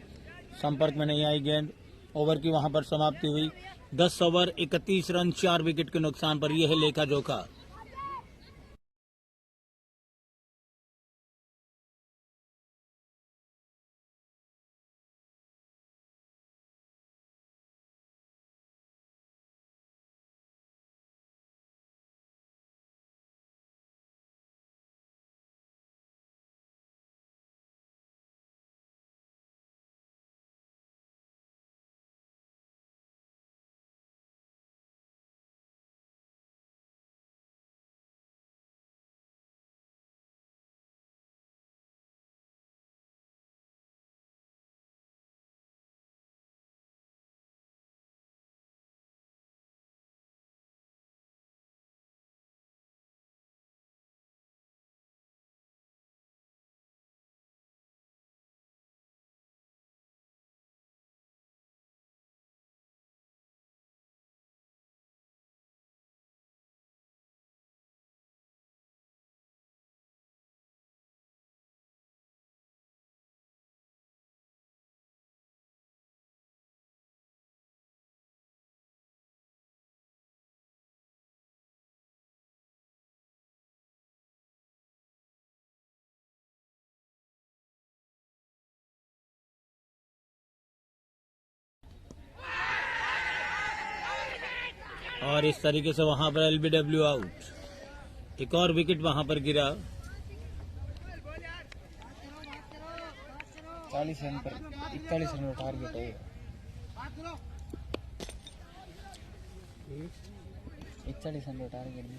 Speaker 5: संपर्क में नहीं आई गेंद, ओवर की वहां पर समाप्ति हुई। 10 ओवर 31 रन 4 विकेट के नुकसान पर। यह है लेखा जोखा। और इस तरीके से वहां पर एलबीडब्ल्यू आउट। एक और विकेट वहां पर गिरा।
Speaker 2: 40 रन पर 41 रन का टारगेट है। 41 रन का टारगेट है।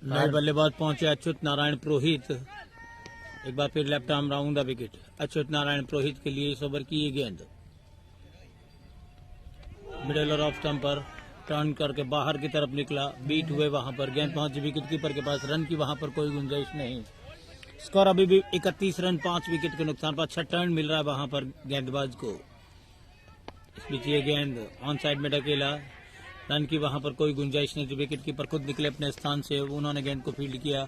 Speaker 5: नए बल्लेबाज पहुंचे अच्युत नारायण पुरोहित। एक बार फिर left arm round the wicket Achyut Narayan Purohit के लिए इस ओवर की ये गेंद मिडिल और ऑफ स्टंप पर टर्न करके बाहर की तरफ निकला, बीट हुए, वहां पर गेंद पहुंची विकेट कीपर के पास, रन की वहां पर कोई गुंजाइश नहीं। स्कोर अभी भी 31 रन 5 विकेट के नुकसान पर। अच्छा टर्न मिल रहा है वहां पर गेंदबाज को। इस बीच ये गेंद ऑन साइड में ढकेला, रन की वहां पर कोई गुंजाइश नहीं थी। विकेट कीपर खुद निकले अपने स्थान से, उन्होंने गेंद को फील्ड किया,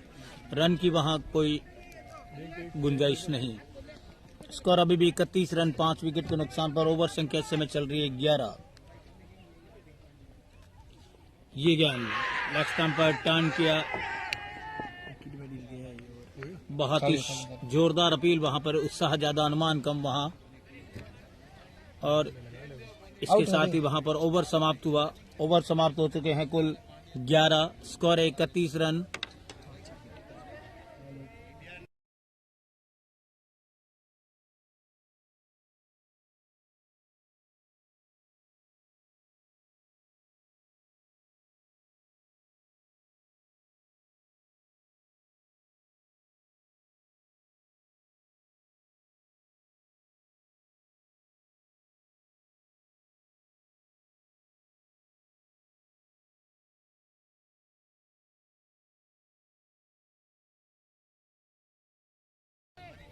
Speaker 5: रन की वहां कोई गुंजाइश नहीं। स्कोर अभी भी 31 रन 5 विकेट के नुकसान पर। ओवर संख्या इस समय चल रही है 11। ये गेंद लेग स्टंप पर टर्न किया, बहुत ही जोरदार अपील, वहां पर उत्साह ज्यादा अनुमान कम वहां, और इसके साथ ही वहां पर ओवर समाप्त हुआ। ओवर समाप्त हो चुके हैं कुल 11, स्कोर है 31 रन।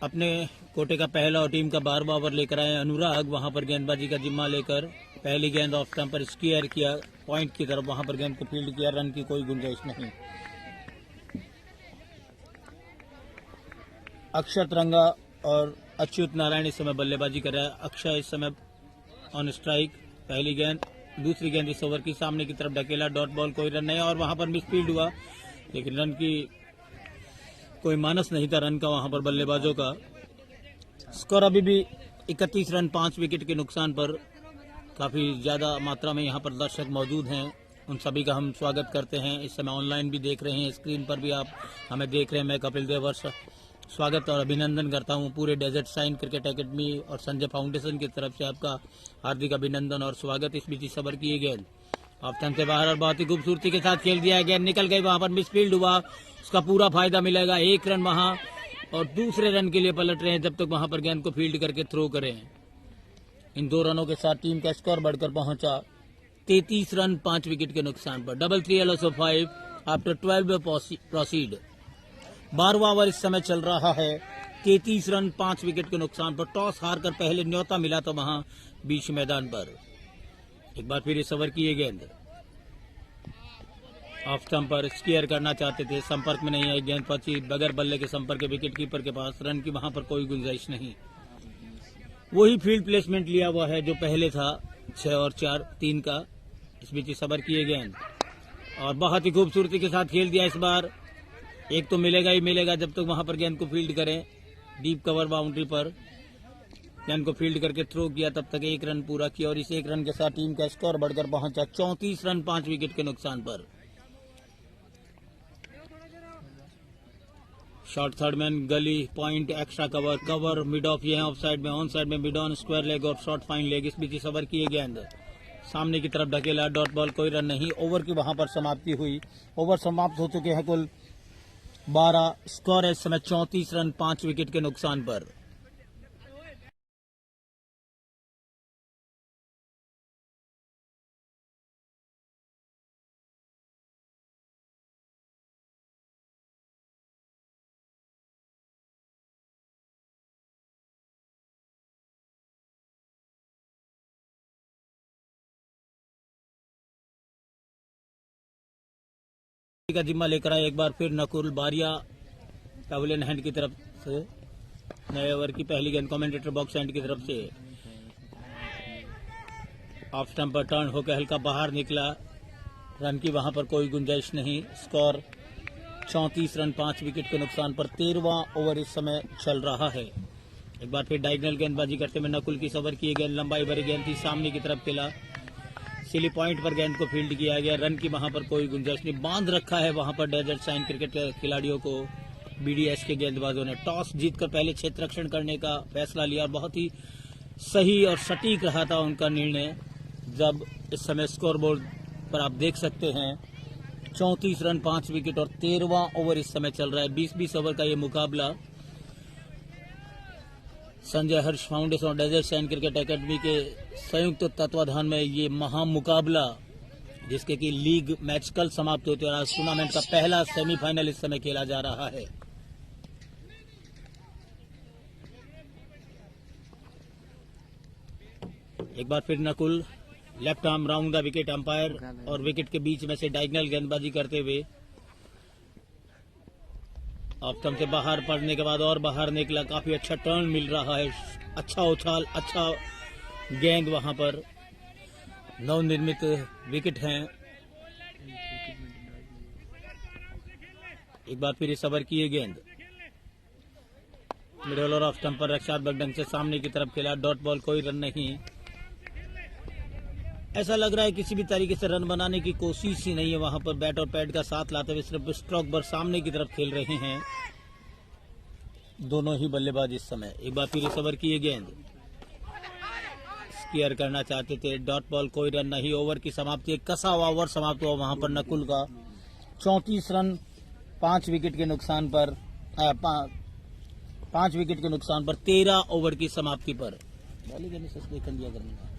Speaker 5: अपने कोटे का पहला और टीम का 12वां ओवर लेकर आए अनुराग, वहां पर गेंदबाजी का जिम्मा लेकर पहली गेंद ऑफ स्टंप पर स्क्वायर किया पॉइंट की तरफ, वहां पर गेंद को फील्ड किया, रन की कोई गुंजाइश नहीं। अक्षर तिरंगा और अच्युत नारायण इस समय बल्लेबाजी कर रहा है। अक्षय इस समय ऑन स्ट्राइक, पहली गेंद, दूसरी गेंद इस ओवर की सामने की तरफ ढकेला, डॉट बॉल, कोई रन नहीं, और वहां पर मिसफील्ड हुआ, लेकिन रन की कोई मानस नहीं था रन का वहां पर बल्लेबाजों का। स्कोर अभी भी 31 रन 5 विकेट के नुकसान पर। काफी ज्यादा मात्रा में यहां पर दर्शक मौजूद हैं, उन सभी का हम स्वागत करते हैं। इस समय ऑनलाइन भी देख रहे हैं, स्क्रीन पर भी आप हमें देख रहे हैं। मैं कपिल देव स्वागत और अभिनंदन करता हूं पूरे डेजर्ट साइन क्रिकेट एकेडमी और संजय फाउंडेशन की तरफ से आपका हार्दिक अभिनंदन और स्वागत। इस बीच सबर की गेंद ऑफ स्टंप से बाहर और बहुत ही खूबसूरती के साथ खेल दिया, गेंद निकल गई, वहां पर मिसफील्ड हुआ, उसका पूरा फायदा मिलेगा। 1 रन वहां, और दूसरे रन के लिए पलट रहे हैं जब तक वहां पर गेंद को फील्ड करके थ्रो करें। इन 2 रनों के साथ टीम का स्कोर बढ़कर पहुंचा 33 रन 5 विकेट के नुकसान पर। 3 लॉस ऑफ 5 आफ्टर 12 प्रोसीड। 12वां ओवर इस समय चल रहा है, 33 रन 5 विकेट के नुकसान पर। टॉस हारकर पहले न्योता मिला था वहां बीच मैदान पर। एक बार फिर इस ओवर की ये गेंद ऑफ स्टंप पर स्क्वायर करना चाहते थे, संपर्क में नहीं आई, गेंद पहुंची बगैर बल्ले के संपर्क के विकेट कीपर के पास, रन की वहां पर कोई गुंजाइश नहीं। वही फील्ड प्लेसमेंट लिया हुआ है जो पहले था 6 और 4 3 का। इस बीच इस ओवर की ये गेंद और बहुत ही खूबसूरती के साथ खेल दिया। इस बार एक तो मिलेगा ही मिलेगा जब तक वहां पर गेंद को फील्ड करें। डीप कवर बाउंड्री पर गेंद को फील्ड करके थ्रो किया, तब तक 1 रन पूरा किया, और इस 1 रन के साथ टीम का स्कोर बढ़कर पहुंचा 34 रन 5 विकेट के नुकसान पर। शॉर्ट थर्ड मैन, गली, point, extra cover, cover, mid of, ये है ऑफ साइड में, ऑन साइड में, मिड ऑन, स्क्वायर लेग और शॉर्ट फाइन लेग। इस बीच इस ओवर की ये गेंद सामने की तरफ ढकेला, डॉट बॉल, कोई रन नहीं। ओवर की वहां पर समाप्ति हुई। ओवर समाप्त हो चुके हैं कुल 12, स्कोर है इस समय 34 रन 5 विकेट के नुकसान पर। का जिम्मा लेकर आए एक बार फिर नकुल बारिया पवेलियन हैंड की तरफ से। नए ओवर की पहली गेंद कमेंटेटर बॉक्स हैंड की तरफ से ऑफ स्टंप पर टर्न होकर हल्का बाहर निकला, रन की वहां पर कोई गुंजाइश नहीं। स्कोर 34 रन 5 विकेट के नुकसान पर। 13वां ओवर इस समय चल रहा है। एक बार फिर डायगोनल गेंदबाजी करते हुए नकुल की ओवर की गेंद लंबाई भरी गेंद थी, सामने की तरफ खेला, सिली पॉइंट पर गेंद को फील्ड किया गया, रन की वहां पर कोई गुंजाइश नहीं। बांध रखा है वहां पर डेजर्ट साइन क्रिकेट खिलाड़ियों को बीडीएस के गेंदबाजों ने। टॉस जीतकर पहले क्षेत्र रक्षण करने का फैसला लिया और बहुत ही सही और सटीक रहा था उनका निर्णय। जब इस समय स्कोर बोर्ड पर आप देख सकते हैं 34 रन 5 विकेट और 13वां ओवर इस समय चल रहा है। 20-20 ओवर का ये मुकाबला संजय हर्ष फाउंडेशन और डेजर्ट साइन क्रिकेट एकेडमी के संयुक्त तत्वाधान में ये महा मुकाबला, जिसके की लीग मैच कल समाप्त होते और आज टूर्नामेंट का पहला सेमीफाइनल इस समय खेला जा रहा है। एक बार फिर Nakul left arm round the wicket, umpire और विकेट के बीच में से डायगोनल गेंदबाजी करते हुए ऑफ स्टंप से बाहर पड़ने के बाद और बाहर निकला, काफी अच्छा टर्न मिल रहा है, अच्छा उछाल, अच्छा गेंद वहां पर। नवनिर्मित विकेट हैं। एक बार फिर इस ओवर की ये गेंद मिडल और ऑफ स्टंप पर रक्षात्मक ढंग से सामने की तरफ खेला, डॉट बॉल, कोई रन नहीं। ऐसा लग रहा है किसी भी तरीके से रन बनाने की कोशिश ही नहीं है वहां पर। बैट और पैड का साथ लाते हुए सिर्फ स्ट्रोक पर सामने की तरफ खेल रहे हैं दोनों ही बल्लेबाज इस समय। एक बार फिर इस ओवर की ये गेंद स्क्वायर करना चाहते थे, डॉट बॉल, कोई रन नहीं। ओवर की समाप्ति, एक कसा हुआ ओवर समाप्त हुआ वहां पर नकुल का। 34 रन 5 विकेट के नुकसान पर 5 विकेट के नुकसान पर 13 ओवर की समाप्ति पर। बॉलिंग ने सस्पेंड कर दिया करने का।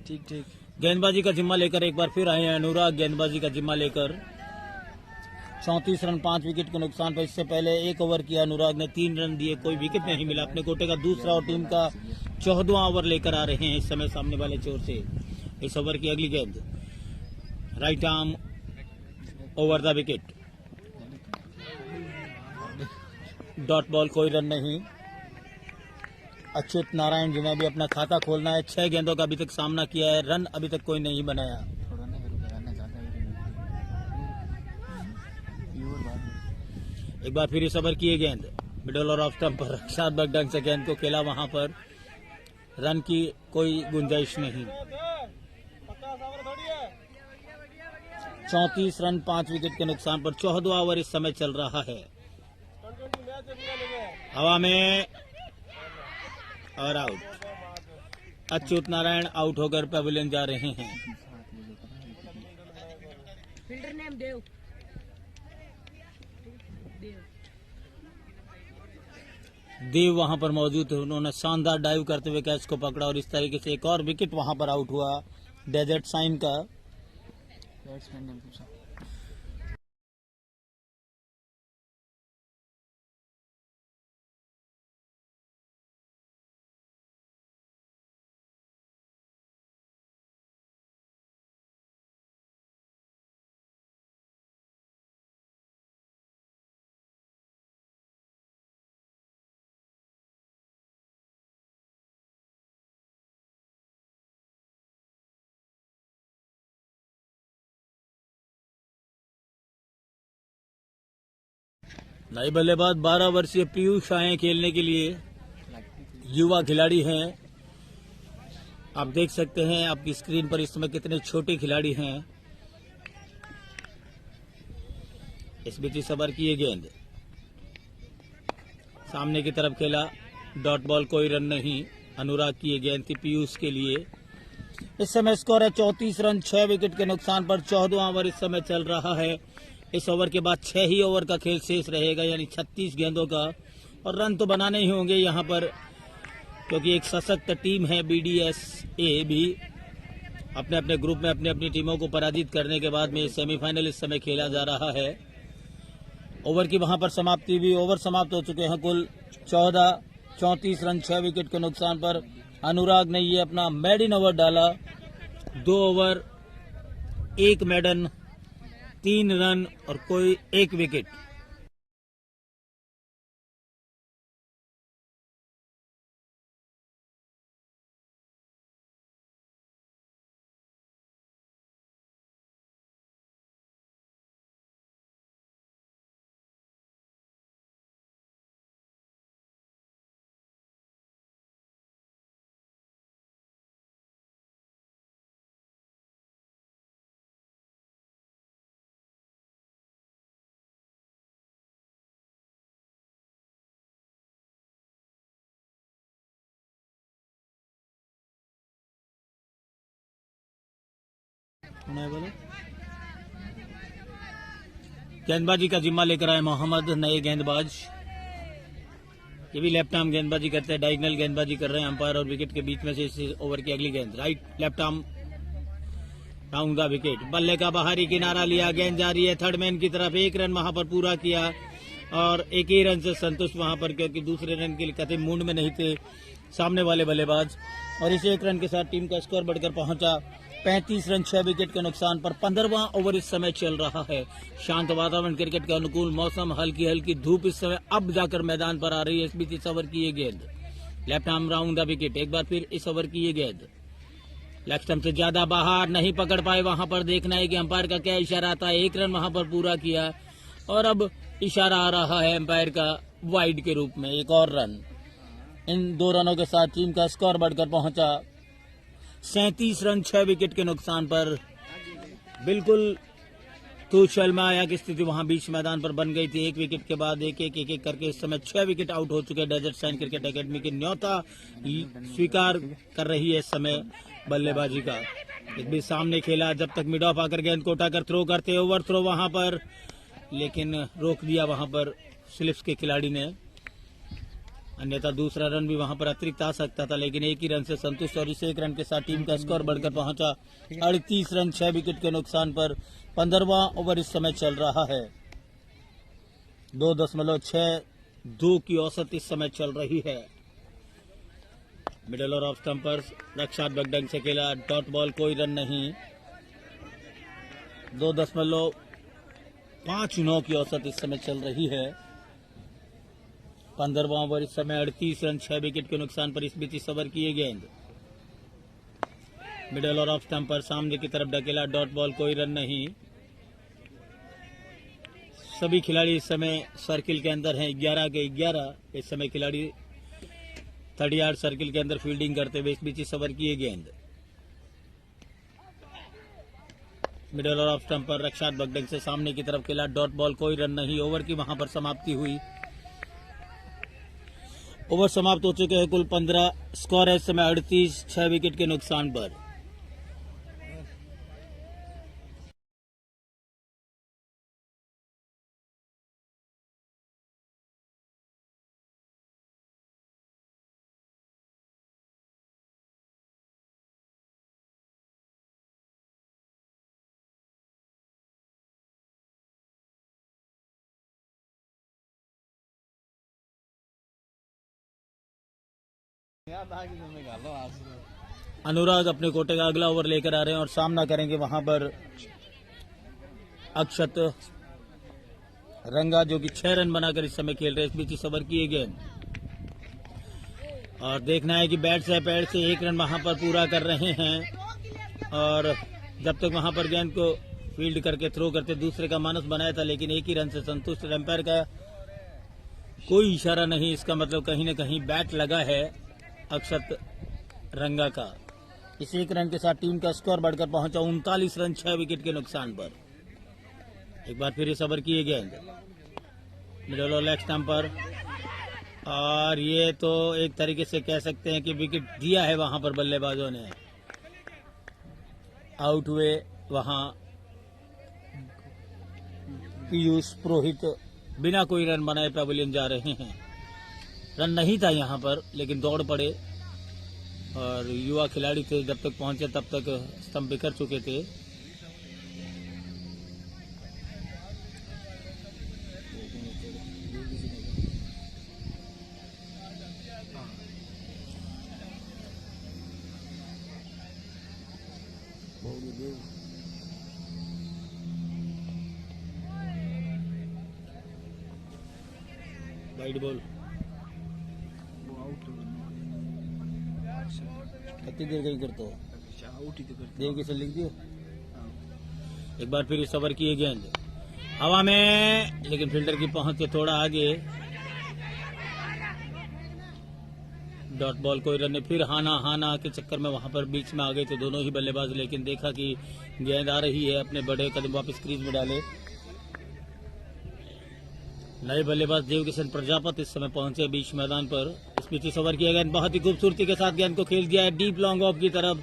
Speaker 3: ठीक ठीक।
Speaker 5: गेंदबाजी का जिम्मा लेकर एक बार फिर आए हैं अनुराग, गेंदबाजी का जिम्मा लेकर। 34 रन 5 विकेट के नुकसान पर। इससे पहले एक ओवर किया अनुराग ने, 3 रन दिए, कोई विकेट नहीं मिला। अपने कोटे का दूसरा और टीम का 14वां ओवर लेकर आ रहे हैं इस समय सामने वाले छोर से। इस ओवर की अगली गेंद right arm over the wicket, dot ball, कोई रन नहीं। अच्युत नारायण जी ने भी अपना खाता खोलना है। 6 गेंदों का अभी तक सामना किया है, रन अभी तक कोई नहीं बनाया।
Speaker 2: थोड़ा ना करना चाहता है।
Speaker 5: एक बार फिर इस ओवर की ये गेंद मिडल और ऑफ स्टंप पर रक्षात्मक ढंग से गेंद को खेला, वहां पर रन की कोई गुंजाइश नहीं। 34 रन 5 विकेट के नुकसान पर 14वां ओवर इस समय चल रहा है। हवा में और आउट। अच्युत नारायण आउट होकर पवेलियन जा रहे हैं।
Speaker 4: फील्डर नेम देव।
Speaker 5: देव वहां पर मौजूद थे, उन्होंने शानदार डाइव करते हुए कैच को पकड़ा और इस तरीके से एक और विकेट वहां पर आउट हुआ डेजर्ट साइन का।
Speaker 2: बैट्समैन ने पूछा।
Speaker 5: नए बल्लेबाज 12 वर्षीय पीयूष आए खेलने के लिए। युवा खिलाड़ी हैं, आप देख सकते हैं आपकी स्क्रीन पर इस समय कितने छोटे खिलाड़ी हैं। इस बीच इस ओवर की ये गेंद सामने की तरफ खेला, डॉट बॉल, कोई रन नहीं। अनुराग की ये गेंद थी पीयूष के लिए। इस समय स्कोर है 34 रन 6 विकेट के नुकसान पर। 14वां ओवर इस समय चल रहा है। इस ओवर के बाद 6 ही ओवर का खेल शेष रहेगा, यानी 36 गेंदों का, और रन तो बनाने ही होंगे यहाँ पर, क्योंकि एक सशक्त टीम है BDSA भी। अपने अपने ग्रुप में अपनी अपनी टीमों को पराजित करने के बाद में सेमीफाइनल इस समय खेला जा रहा है। ओवर की वहां पर समाप्ति भी, ओवर समाप्त हो चुके हैं कुल 14। 34 रन 6 विकेट के नुकसान पर अनुराग ने ये अपना मेडन ओवर डाला। 2 ओवर 1 मेडन, 3 रन और कोई 1 विकेट।
Speaker 2: कौन है बोलो?
Speaker 5: गेंदबाजी का जिम्मा लेकर आए मोहम्मद, नए गेंदबाज। ये भी लेफ्ट आर्म गेंदबाजी करते हैं, डायगोनल गेंदबाजी कर रहे हैं। अंपायर और विकेट के बीच में से इस ओवर की अगली गेंद right left arm round the wicket. बल्ले का बाहरी किनारा लिया, गेंद जा रही है थर्ड मैन की तरफ। एक रन वहां पर पूरा किया और एक ही रन से संतुष्ट वहां पर, क्योंकि दूसरे रन के लिए कतई मूड में नहीं थे सामने वाले बल्लेबाज। और इस एक रन के साथ टीम का स्कोर बढ़कर पहुंचा 35 रन 6 विकेट के नुकसान पर। 15वां ओवर इस समय चल रहा है। शांत वातावरण, क्रिकेट के अनुकूल मौसम, हल्की हल्की धूप इस समय अब जाकर मैदान पर आ रही है। इस बीच इस ओवर की ये गेंद left arm round the wicket. एक बार फिर इस ओवर की ये गेंद लेग स्टंप से ज्यादा बाहर, नहीं पकड़ पाए। वहां पर देखना है कि अंपायर का क्या इशारा आता है। एक रन वहां पर पूरा किया और अब इशारा आ रहा है अंपायर का वाइड के रूप में। एक और रन। इन 2 रनों के साथ टीम का स्कोर बढ़कर पहुंचा 37 रन 6 विकेट के नुकसान पर। बिल्कुल तो शर्माया की स्थिति वहां बीच मैदान पर बन गई थी। एक विकेट के बाद एक एक करके इस समय 6 विकेट आउट हो चुके। डेजर्ट साइन क्रिकेट एकेडमी की न्योता स्वीकार कर रही है इस समय बल्लेबाजी का। एक भी सामने खेला, जब तक मिड ऑफ आकर गेंद को उठाकर थ्रो करते, ओवर थ्रो वहां पर, लेकिन रोक दिया वहां पर स्लिप्स के खिलाड़ी ने। अन्यथा दूसरा रन भी वहां पर अतिरिक्त आ सकता था, लेकिन एक ही रन से संतुष्ट। और इस एक रन के साथ टीम का स्कोर बढ़कर पहुंचा 38 रन 6 विकेट के नुकसान पर। 15वां ओवर इस समय चल रहा है। 2.62 की औसत इस समय चल रही है। मिडल और ऑफ स्टंपर्स रक्षात्मक ढंग से खेला, डॉट बॉल, कोई रन नहीं। 2.59 की औसत इस समय चल रही है। 15वां ओवर इस समय 38 रन 6 विकेट के नुकसान पर। इस बीच इस ओवर की ये गेंद मिडल और ऑफ स्टंपर सामने की तरफ ढकेला, डॉट बॉल, कोई रन नहीं। सभी खिलाड़ी इस समय सर्किल के अंदर हैं, 11 के 11 इस समय खिलाड़ी 30 यार्ड सर्किल के अंदर फील्डिंग करते हुए। इस बीच इस ओवर की ये गेंद मिडल और ऑफ स्टंपर रक्षात्मक ढंग से सामने की तरफ खेला, डॉट बॉल, कोई रन नहीं। ओवर की वहां पर समाप्ति हुई। ओवर समाप्त हो चुके हैं। कुल 15 स्कोर है इस समय 38 6 विकेट के नुकसान पर। अनुराग अपने कोटे का अगला ओवर लेकर आ रहे हैं और सामना करेंगे वहां पर अक्षत रंगा, जो कि 6 रन बनाकर इस समय खेल रहे हैं। इस बीच इस ओवर की ये गेंद और देखना है कि बैट से पैर से 1 रन वहां पर पूरा कर रहे हैं। और जब तक वहां पर गेंद को फील्ड करके थ्रो करते, दूसरे का मानस बनाया था, लेकिन एक ही रन से संतुष्ट। अंपायर का कोई इशारा नहीं, इसका मतलब कहीं न कहीं बैट लगा है अक्षत रंगा का। इस 1 रन के साथ टीम का स्कोर बढ़कर पहुंचा 39 रन 6 विकेट के नुकसान पर। एक बार फिर इस ओवर की ये गेंद मिडल और लेग स्टंप पर, और ये तो एक तरीके से कह सकते हैं कि विकेट दिया है वहां पर बल्लेबाजों ने। आउट हुए वहां पीयूष पुरोहित, बिना कोई रन बनाए पैवेलियन जा रहे हैं। रन नहीं था यहां पर, लेकिन दौड़ पड़े और युवा खिलाड़ी थे, जब तक पहुंचे तब तक स्तंभ बिखर चुके थे। वाइड बॉल कितनी देर गई करते हो?
Speaker 2: आउट ही तो करते
Speaker 5: देव किसे लिख दियो। एक बार फिर इस ओवर की ये गेंद हवा में, लेकिन फील्डर की पहुंच से थोड़ा आगे, डॉट बॉल, कोई रन नहीं। फिर हाना के चक्कर में वहां पर बीच में आ गए थे दोनों ही बल्लेबाज, लेकिन देखा कि गेंद आ रही है, अपने बड़े कदम वापस क्रीज में डाले। नए बल्लेबाज देवकिशन प्रजापति इस समय पहुंचे बीच मैदान पर। इस बीच इस ओवर की गेंद बहुत ही खूबसूरती के साथ गेंद को खेल दिया है डीप लॉन्ग ऑफ की तरफ।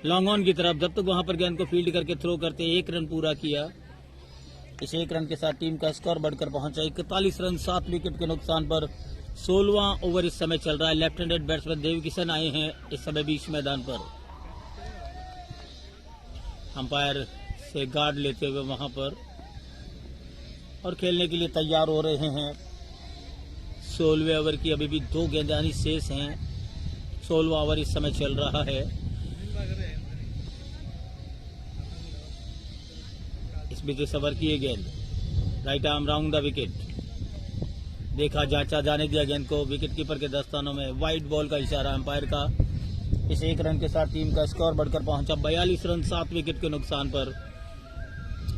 Speaker 5: लॉन्ग ऑन की तरफ, जब तक वहां पर गेंद को फील्ड करके थ्रो करते 1 रन पूरा किया। इस 1 रन के साथ टीम का स्कोर बढ़कर पहुंचा 41 रन 7 विकेट के नुकसान पर। 16वां ओवर इस समय चल रहा है। लेफ्ट हैंडेड बैट्समैन देव किशन आए हैं इस समय बीच मैदान पर, अंपायर से गार्ड लेते हुए वहां पर, और खेलने के लिए तैयार हो रहे हैं। 16वें ओवर की अभी भी 2 गेंदें शेष हैं। 16वां ओवर इस समय चल रहा है। इस बीच इस ओवर की ये गेंद right arm round the wicket, देखा जांचा जाने दिया गेंद को विकेट कीपर के दस्तानों में। वाइड बॉल का इशारा अंपायर का। इस 1 रन के साथ टीम का स्कोर बढ़कर पहुंचा 42 रन 7 विकेट के नुकसान पर।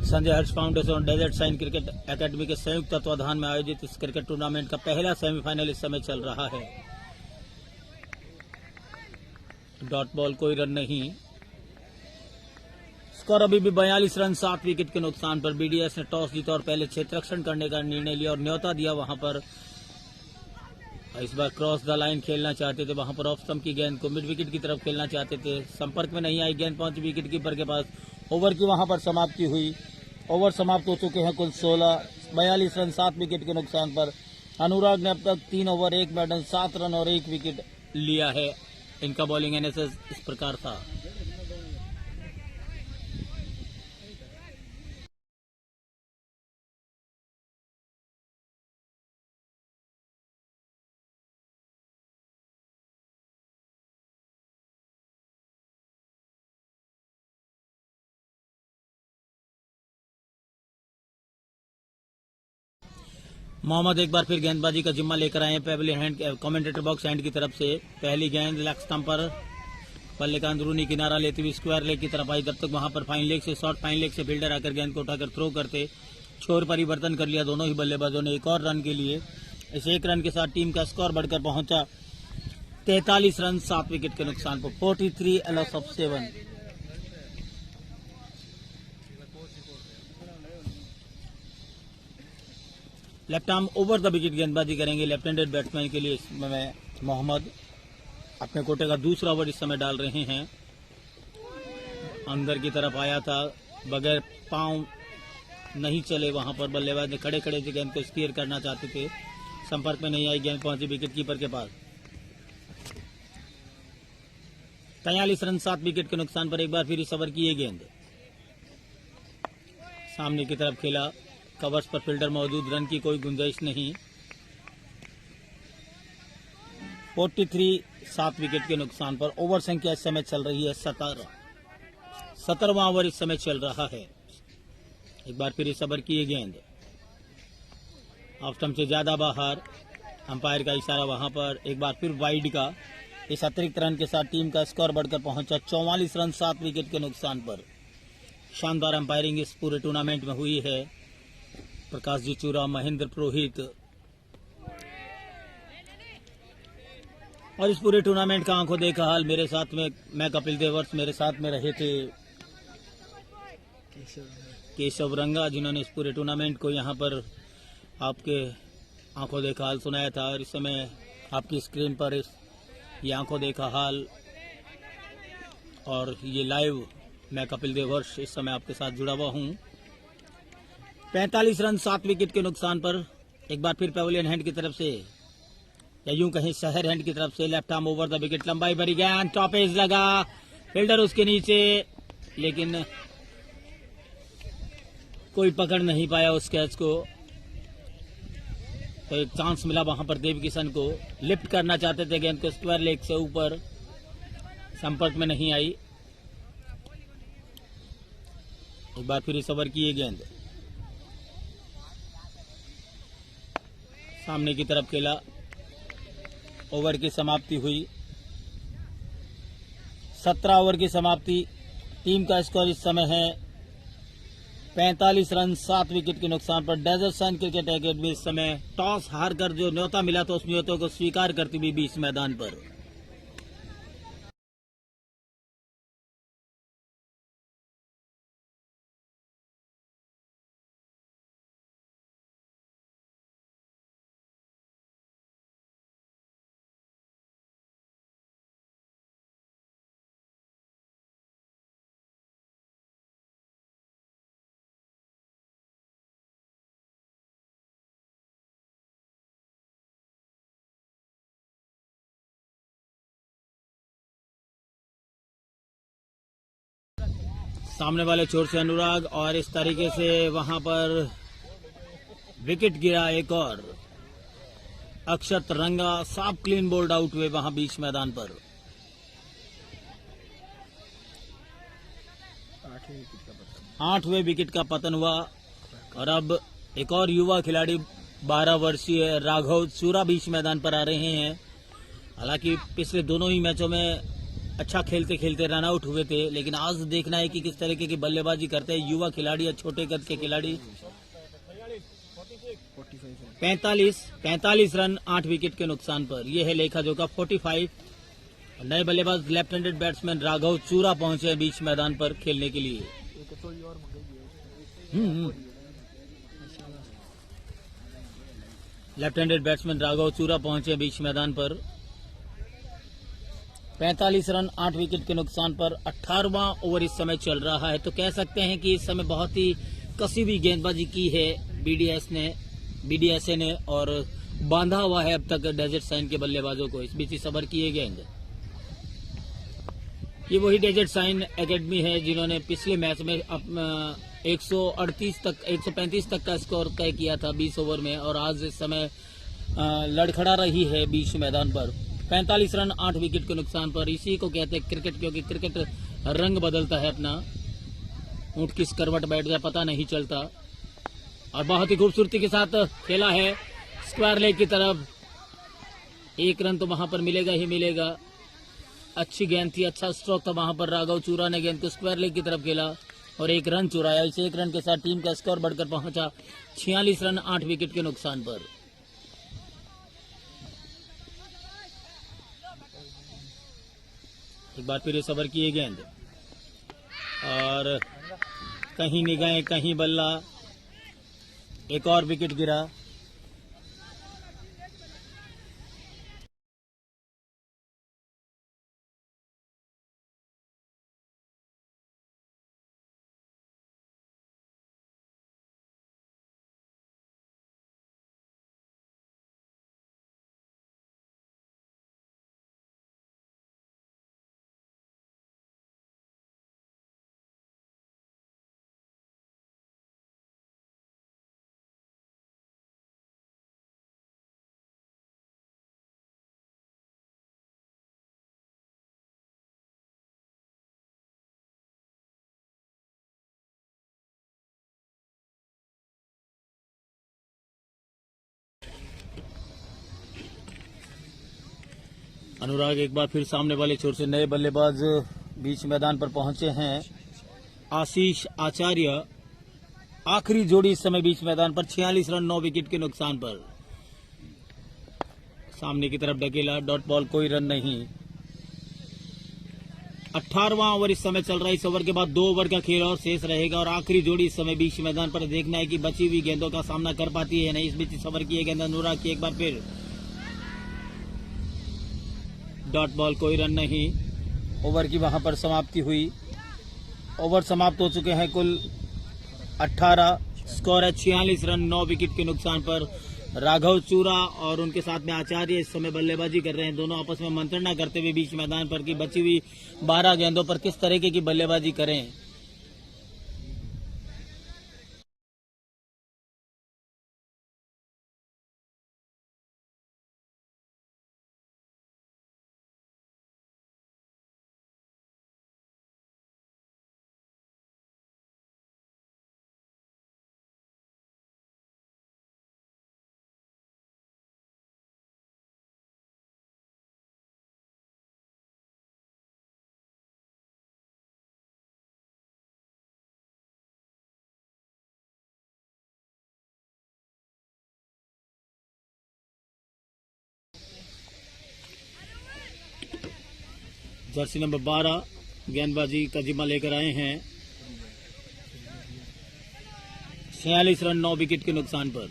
Speaker 5: संजय हर्ष फाउंडेशन और डेजर्ट साइन क्रिकेट एकेडमी के संयुक्त तत्वाधान में आयोजित इस क्रिकेट टूर्नामेंट का पहला सेमीफाइनल इस समय चल रहा है। डॉट बॉल, कोई रन नहीं। स्कोर अभी भी 42 रन 7 विकेट के नुकसान पर। बीडीएस ने टॉस जीता और पहले क्षेत्ररक्षण करने का निर्णय लिया और न्योता दिया वहां पर। इस बार क्रॉस द लाइन खेलना चाहते थे, वहां पर ऑफ स्टंप की गेंद को मिड विकेट की तरफ खेलना चाहते थे। संपर्क में नहीं आई गेंद, पहुंची विकेट कीपर के पास। ओवर की वहां पर समाप्ति हुई। ओवर समाप्त हो चुके हैं कुल 16। 42 रन 7 विकेट के नुकसान पर। अनुराग ने अब तक 3 ओवर 1 मैडल 7 रन और 1 विकेट लिया है। इनका बॉलिंग एनालिसिस इस प्रकार था। मोहम्मद एक बार फिर गेंदबाजी का जिम्मा लेकर आए हैं pavilion hand commentator box hand की तरफ से। पहली गेंद लेग स्टंप पर, बल्ले का अंदरूनी किनारा लेती हुई स्क्वायर लेग की तरफ आई। जब तक वहां पर फाइन लेग से, शॉर्ट फाइन लेग से फील्डर आकर गेंद को उठाकर थ्रो करते। छोर परिवर्तन कर लिया दोनों ही बल्लेबाजों ने एक और रन के लिए। इस 1 रन के साथ टीम का स्कोर बढ़कर पहुंचा 43 रन 7 विकेट के नुकसान पर। 43 loss of 7। Left arm over the wicket गेंदबाजी करेंगे लेफ्ट हैंडेड बैट्समैन के लिए। इसमें मोहम्मद अपने कोटे का दूसरा ओवर इस समय डाल रहे हैं। अंदर की तरफ आया था, बगैर पांव नहीं चले वहां पर बल्लेबाज ने खड़े खड़े से गेंद को स्टीयर करना चाहते थे। संपर्क में नहीं आई गेंद, पहुंची विकेट कीपर के पास। 43 रन 7 विकेट के नुकसान पर। एक बार फिर इस ओवर की ये गेंद सामने की तरफ खेला, कवर्स पर फील्डर मौजूद, रन की कोई गुंजाइश नहीं। 43 7 विकेट के नुकसान पर। ओवर संख्या इस समय चल रही है 17। 17वां ओवर इस समय चल रहा है। एक बार फिर इस ओवर की ये गेंद ऑफ स्टंप से ज्यादा बाहर, अंपायर का इशारा वहां पर। एक बार फिर वाइड का। इस अतिरिक्त रन के साथ टीम का स्कोर बढ़कर पहुंचा 44 रन 7 विकेट के नुकसान पर। शानदार अंपायरिंग इस पूरे टूर्नामेंट में हुई है। प्रकाश जी चूरा, महेंद्र पुरोहित, और इस पूरे टूर्नामेंट का आंखों देखा हाल मेरे साथ में, मैं कपिल देवर्ष, मेरे साथ में रहे थे केशव रंगा, जिन्होंने इस पूरे टूर्नामेंट को यहां पर आपके आंखों देखा हाल सुनाया था। और इस समय आपकी स्क्रीन पर ये आंखों देखा हाल और ये लाइव मैं कपिल देवर्ष इस समय आपके साथ जुड़ा हुआ हूं। 45 रन 7 विकेट के नुकसान पर। एक बार फिर पेवलियन हैंड की तरफ से, या यूं कहें शहर हैंड की तरफ से, left arm over the wicket, लंबाई भरी गेंद, टॉप एज लगा, फील्डर उसके नीचे, लेकिन कोई पकड़ नहीं पाया उस कैच को। तो एक चांस मिला वहां पर देव किशन को, लिफ्ट करना चाहते थे गेंद को स्क्वायर लेग से ऊपर, संपर्क में नहीं आई। एक बार फिर इस ओवर की ये गेंद सामने की तरफ खेला, ओवर की समाप्ति हुई। 17 ओवर की समाप्ति। टीम का स्कोर इस समय है 45 रन 7 विकेट के नुकसान पर। डेजर्ट साइन क्रिकेट एकेडमी इस समय टॉस हारकर जो न्योता मिला था उस न्योता को स्वीकार करती हुई बीच मैदान पर। सामने वाले छोर से अनुराग और इस तरीके से वहां पर विकेट गिरा एक और। अक्षत रंगा साफ क्लीन बोल्ड आउट हुए वहां बीच मैदान पर। 8वें विकेट का पतन हुआ और अब एक और युवा खिलाड़ी 12 वर्षीय राघव चूरा बीच मैदान पर आ रहे हैं। हालांकि पिछले दोनों ही मैचों में अच्छा खेलते खेलते रन आउट हुए थे, लेकिन आज देखना है कि किस तरीके की बल्लेबाजी करते हैं युवा खिलाड़ी या छोटे कद के खिलाड़ी। 45 रन 8 विकेट के नुकसान पर। यह है लेखा जोखा 45। नए बल्लेबाज लेफ्ट हैंडेड बैट्समैन राघव चूरा पहुंचे बीच मैदान पर खेलने के लिए। लेफ्ट हैंडेड बैट्समैन राघव चूरा पहुंचे बीच मैदान पर। 45 रन 8 विकेट के नुकसान पर 18वां ओवर इस समय चल रहा है। तो कह सकते हैं कि इस समय बहुत ही कसी हुई गेंदबाजी की है बीडीएसए ने और बांधा हुआ है अब तक डेजर्ट साइन के बल्लेबाजों को। इस बीच सबर की ये गेंद, ये वही डेजर्ट साइन एकेडमी है जिन्होंने पिछले मैच में 135 तक का स्कोर तय किया था 20 ओवर में, और आज इस समय लड़खड़ा रही है बीच मैदान पर। 45 रन 8 विकेट के नुकसान पर। इसी को कहते हैं क्रिकेट, क्योंकि क्रिकेट रंग बदलता है अपना। ऊंट किस करवट बैठ जाए पता नहीं चलता। और बहुत ही खूबसूरती के साथ खेला है स्क्वायर लेग की तरफ। 1 रन तो वहां पर मिलेगा ही मिलेगा। अच्छी गेंद थी, अच्छा स्ट्रोक था वहां पर। राघव चूरा ने गेंद को स्क्वायर लेग की तरफ खेला और 1 रन चुराया। इस 1 रन के साथ टीम का स्कोर बढ़कर पहुंचा 46 रन 8 विकेट के नुकसान पर। एक बार फिर सबर की ये गेंद और कहीं निगाहें कहीं बल्ला। एक और विकेट गिरा। अनुराग एक बार फिर सामने वाले छोर से नए बल्लेबाज बीच मैदान पर पहुंचे हैं। आशीष आचार्य आखिरी जोड़ी इस समय बीच मैदान पर। 46 रन 9 विकेट के नुकसान पर। सामने की तरफ ढकेला, डॉट बॉल, कोई रन नहीं। 18वां ओवर इस समय चल रहा है। इस ओवर के बाद 2 ओवर का खेल और शेष रहेगा और आखिरी जोड़ी इस समय बीच मैदान पर। देखना है कि बची हुई गेंदों का सामना कर पाती है नहीं। इस बीच सबर की गेंद अनुराग की एक बार फिर डॉट बॉल, कोई रन नहीं। ओवर की वहां पर समाप्ति हुई। ओवर समाप्त हो चुके हैं कुल 18। स्कोर है 46 रन 9 विकेट के नुकसान पर। राघव चूरा और उनके साथ में आचार्य इस समय बल्लेबाजी कर रहे हैं। दोनों आपस में मंत्रणा करते हुए बीच मैदान पर कि बची हुई 12 गेंदों पर किस तरीके की बल्लेबाजी करें। जर्सी नंबर 12 गेंदबाजी का जिम्मा लेकर आए हैं। 46 रन 9 विकेट के नुकसान पर।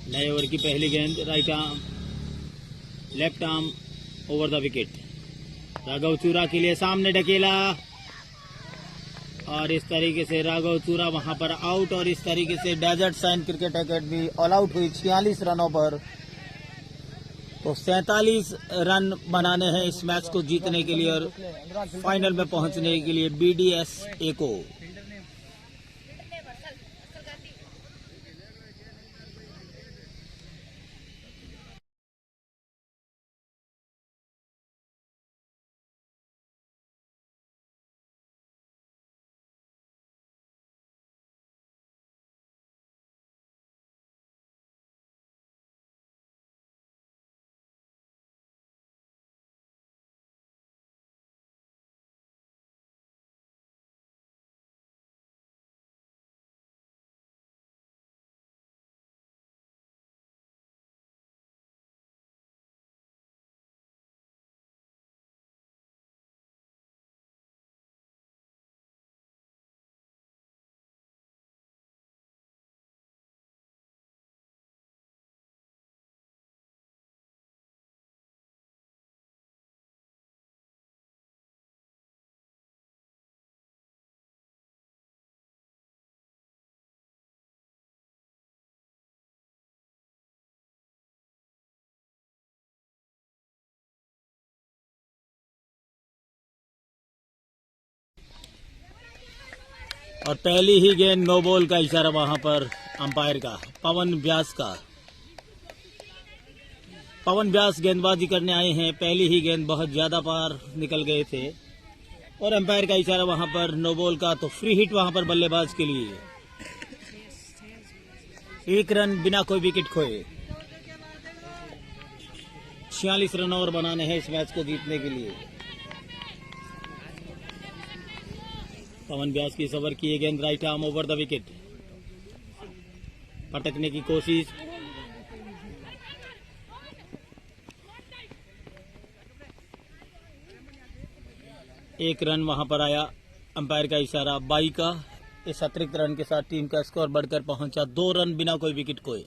Speaker 5: नए ओवर की पहली गेंद, right arm left arm over the wicket. Raghav चूरा के लिए सामने ढकेला और इस तरीके से राघव चूरा वहां पर आउट। और इस तरीके से Desert Sign Cricket Academy all out हुई 46 रनों पर। तो 47 रन बनाने हैं इस मैच को जीतने के लिए और फाइनल में पहुंचने के लिए BDSA को। और पहली ही गेंद नो बॉल का इशारा वहां पर अंपायर का, पवन व्यास का। पवन व्यास गेंदबाजी करने आए हैं, पहली ही गेंद बहुत ज्यादा पार निकल गए थे और अंपायर का इशारा वहां पर नो बॉल का। तो फ्री हिट वहां पर बल्लेबाज के लिए, 1 रन बिना कोई विकेट खोए। 46 रन और बनाने हैं इस मैच को जीतने के लिए। पवन व्यास की सवर की गेंद right arm over the wicket, पटकने की कोशिश। एक रन वहां पर आया, अंपायर का इशारा 22 का। इस अतिरिक्त रन के साथ टीम का स्कोर बढ़कर पहुंचा 2 रन बिना कोई विकेट खोए।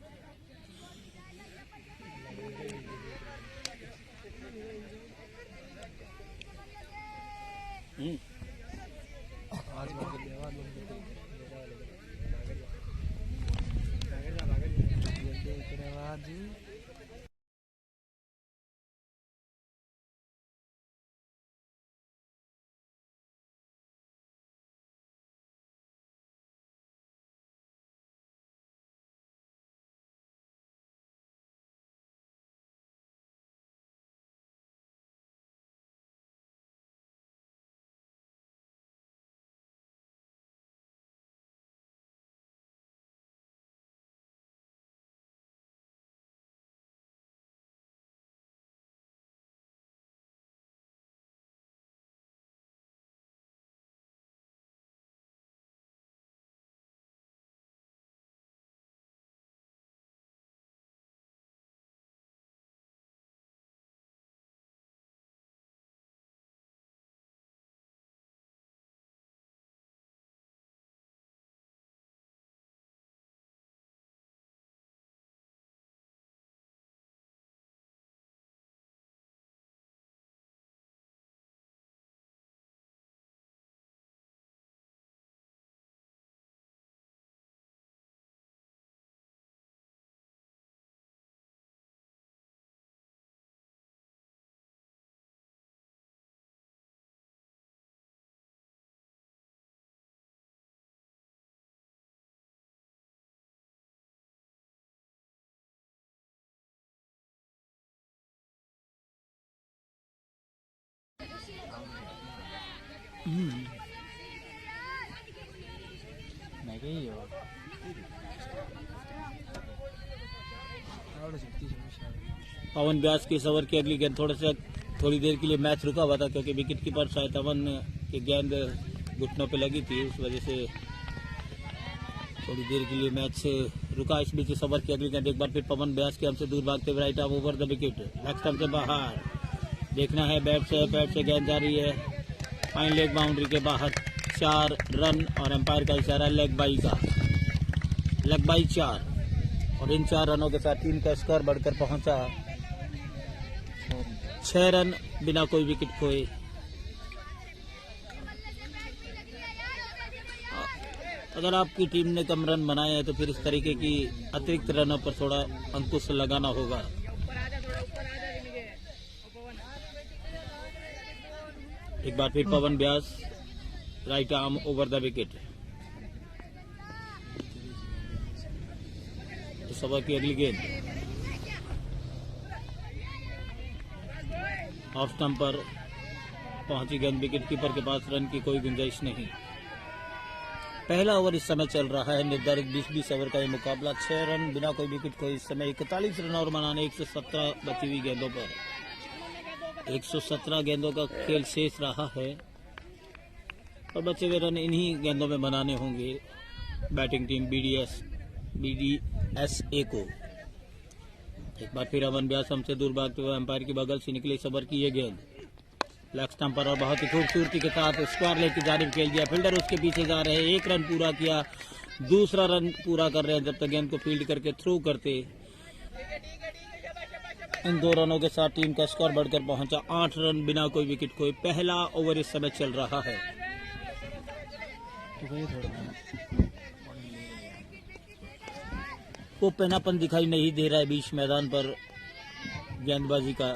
Speaker 5: पवन व्यास की सवर की अगली गेंद, थोड़ी देर के लिए मैच रुका हुआ था क्योंकि विकेट कीपर शायद अमन की गेंद घुटनों पे लगी थी, उस वजह से थोड़ी देर के लिए मैच रुका। इस बीच सवर की अगली गेंद, एक बार फिर पवन व्यास के हमसे दूर भागते हुए right arm over the wicket, leg stump से बाहर। देखना है बैट से गेंद जा रही है फाइन लेग बाउंड्री के बाहर। 4 रन और अंपायर का इशारा लेग बाई का, लेग बाई 4। और इन 4 रनों के साथ टीम का स्कोर बढ़कर पहुंचा 6 रन बिना कोई विकेट खोए। अगर आपकी टीम ने कम रन बनाए हैं तो फिर इस तरीके की अतिरिक्त रनों पर थोड़ा अंकुश लगाना होगा। एक बार फिर Pawan Vyas, right arm over the wicket. इस ओवर की अगली गेंद ऑफ स्टंप पर पहुंची गेंद विकेट कीपर के पास, रन की कोई गुंजाइश नहीं। पहला ओवर इस समय चल रहा है, निर्धारित 20-20 ओवर का ये मुकाबला। 6 रन बिना कोई विकेट को इस समय 41 रन और बनाने 117 बची हुई गेंदों पर। 117 गेंदों का खेल शेष रहा है और बचे हुए रन इन्हीं गेंदों में बनाने होंगे बैटिंग टीम BDSA को। एक बार फिर अमन व्यास हमसे दूर भागते हुए अंपायर की बगल से निकले इस ओवर की ये गेंद लेग स्टंप पर और बहुत ही खूबसूरती के साथ स्क्वायर लेग की जानिब खेल दिया। फील्डर उसके पीछे जा रहे हैं, 1 रन पूरा किया, दूसरा रन पूरा कर रहे हैं जब तक गेंद को फील्ड करके थ्रो करते। इन 2 रनों के साथ टीम का स्कोर बढ़कर पहुंचा 8 रन बिना कोई विकेट खोए। पहला ओवर इस समय चल रहा है। वो पहनापन दिखाई नहीं दे रहा है बीच मैदान पर गेंदबाजी का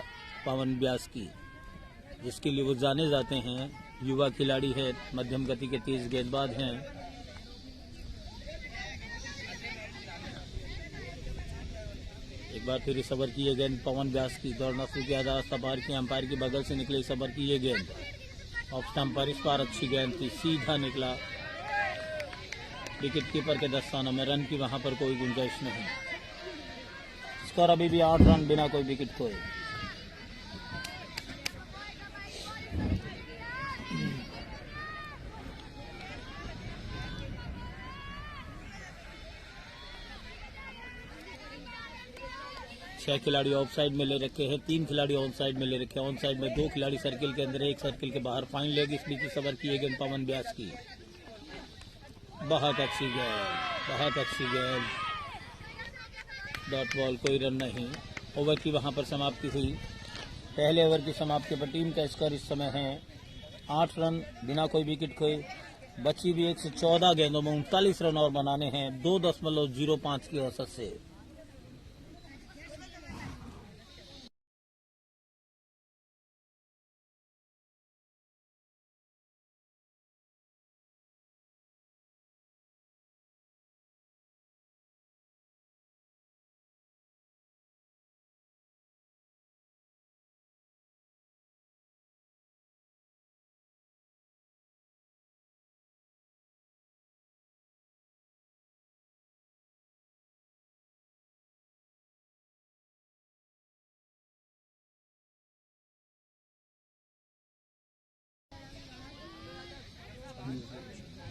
Speaker 5: पवन व्यास की, जिसके लिए वो जाने जाते हैं। युवा खिलाड़ी है, मध्यम गति के तेज गेंदबाज हैं। एक बार फिर इस ओवर की ये गेंद पवन व्यास की, दौड़ना शुरू किया रास्ता पार की, अंपायर की बगल से निकले इस ओवर की ये गेंद ऑफ स्टंप पर। इस बार अच्छी गेंद थी, सीधा निकला विकेट कीपर के दस्तानों में, रन की वहां पर कोई गुंजाइश नहीं। स्कोर अभी भी 8 रन बिना कोई विकेट खोए। छह खिलाड़ी ऑफ साइड में ले रखे हैं, 3 खिलाड़ी ऑन साइड में ले रखे हैं। ऑन साइड में 2 खिलाड़ी सर्किल के अंदर, 1 सर्किल के बाहर। फाइन लेग इस बीच इस ओवर की ये गेंद पवन व्यास की, बहुत अच्छी गेंद, बहुत अच्छी गेंद, डॉट बॉल, कोई रन नहीं। ओवर की वहां पर समाप्ति हुई। पहले ओवर की समाप्ति पर टीम का स्कोर इस समय है 8 रन बिना कोई विकेट खोए। बची भी 114 गेंदों में 39 रन और बनाने हैं 2.05 की औसत से।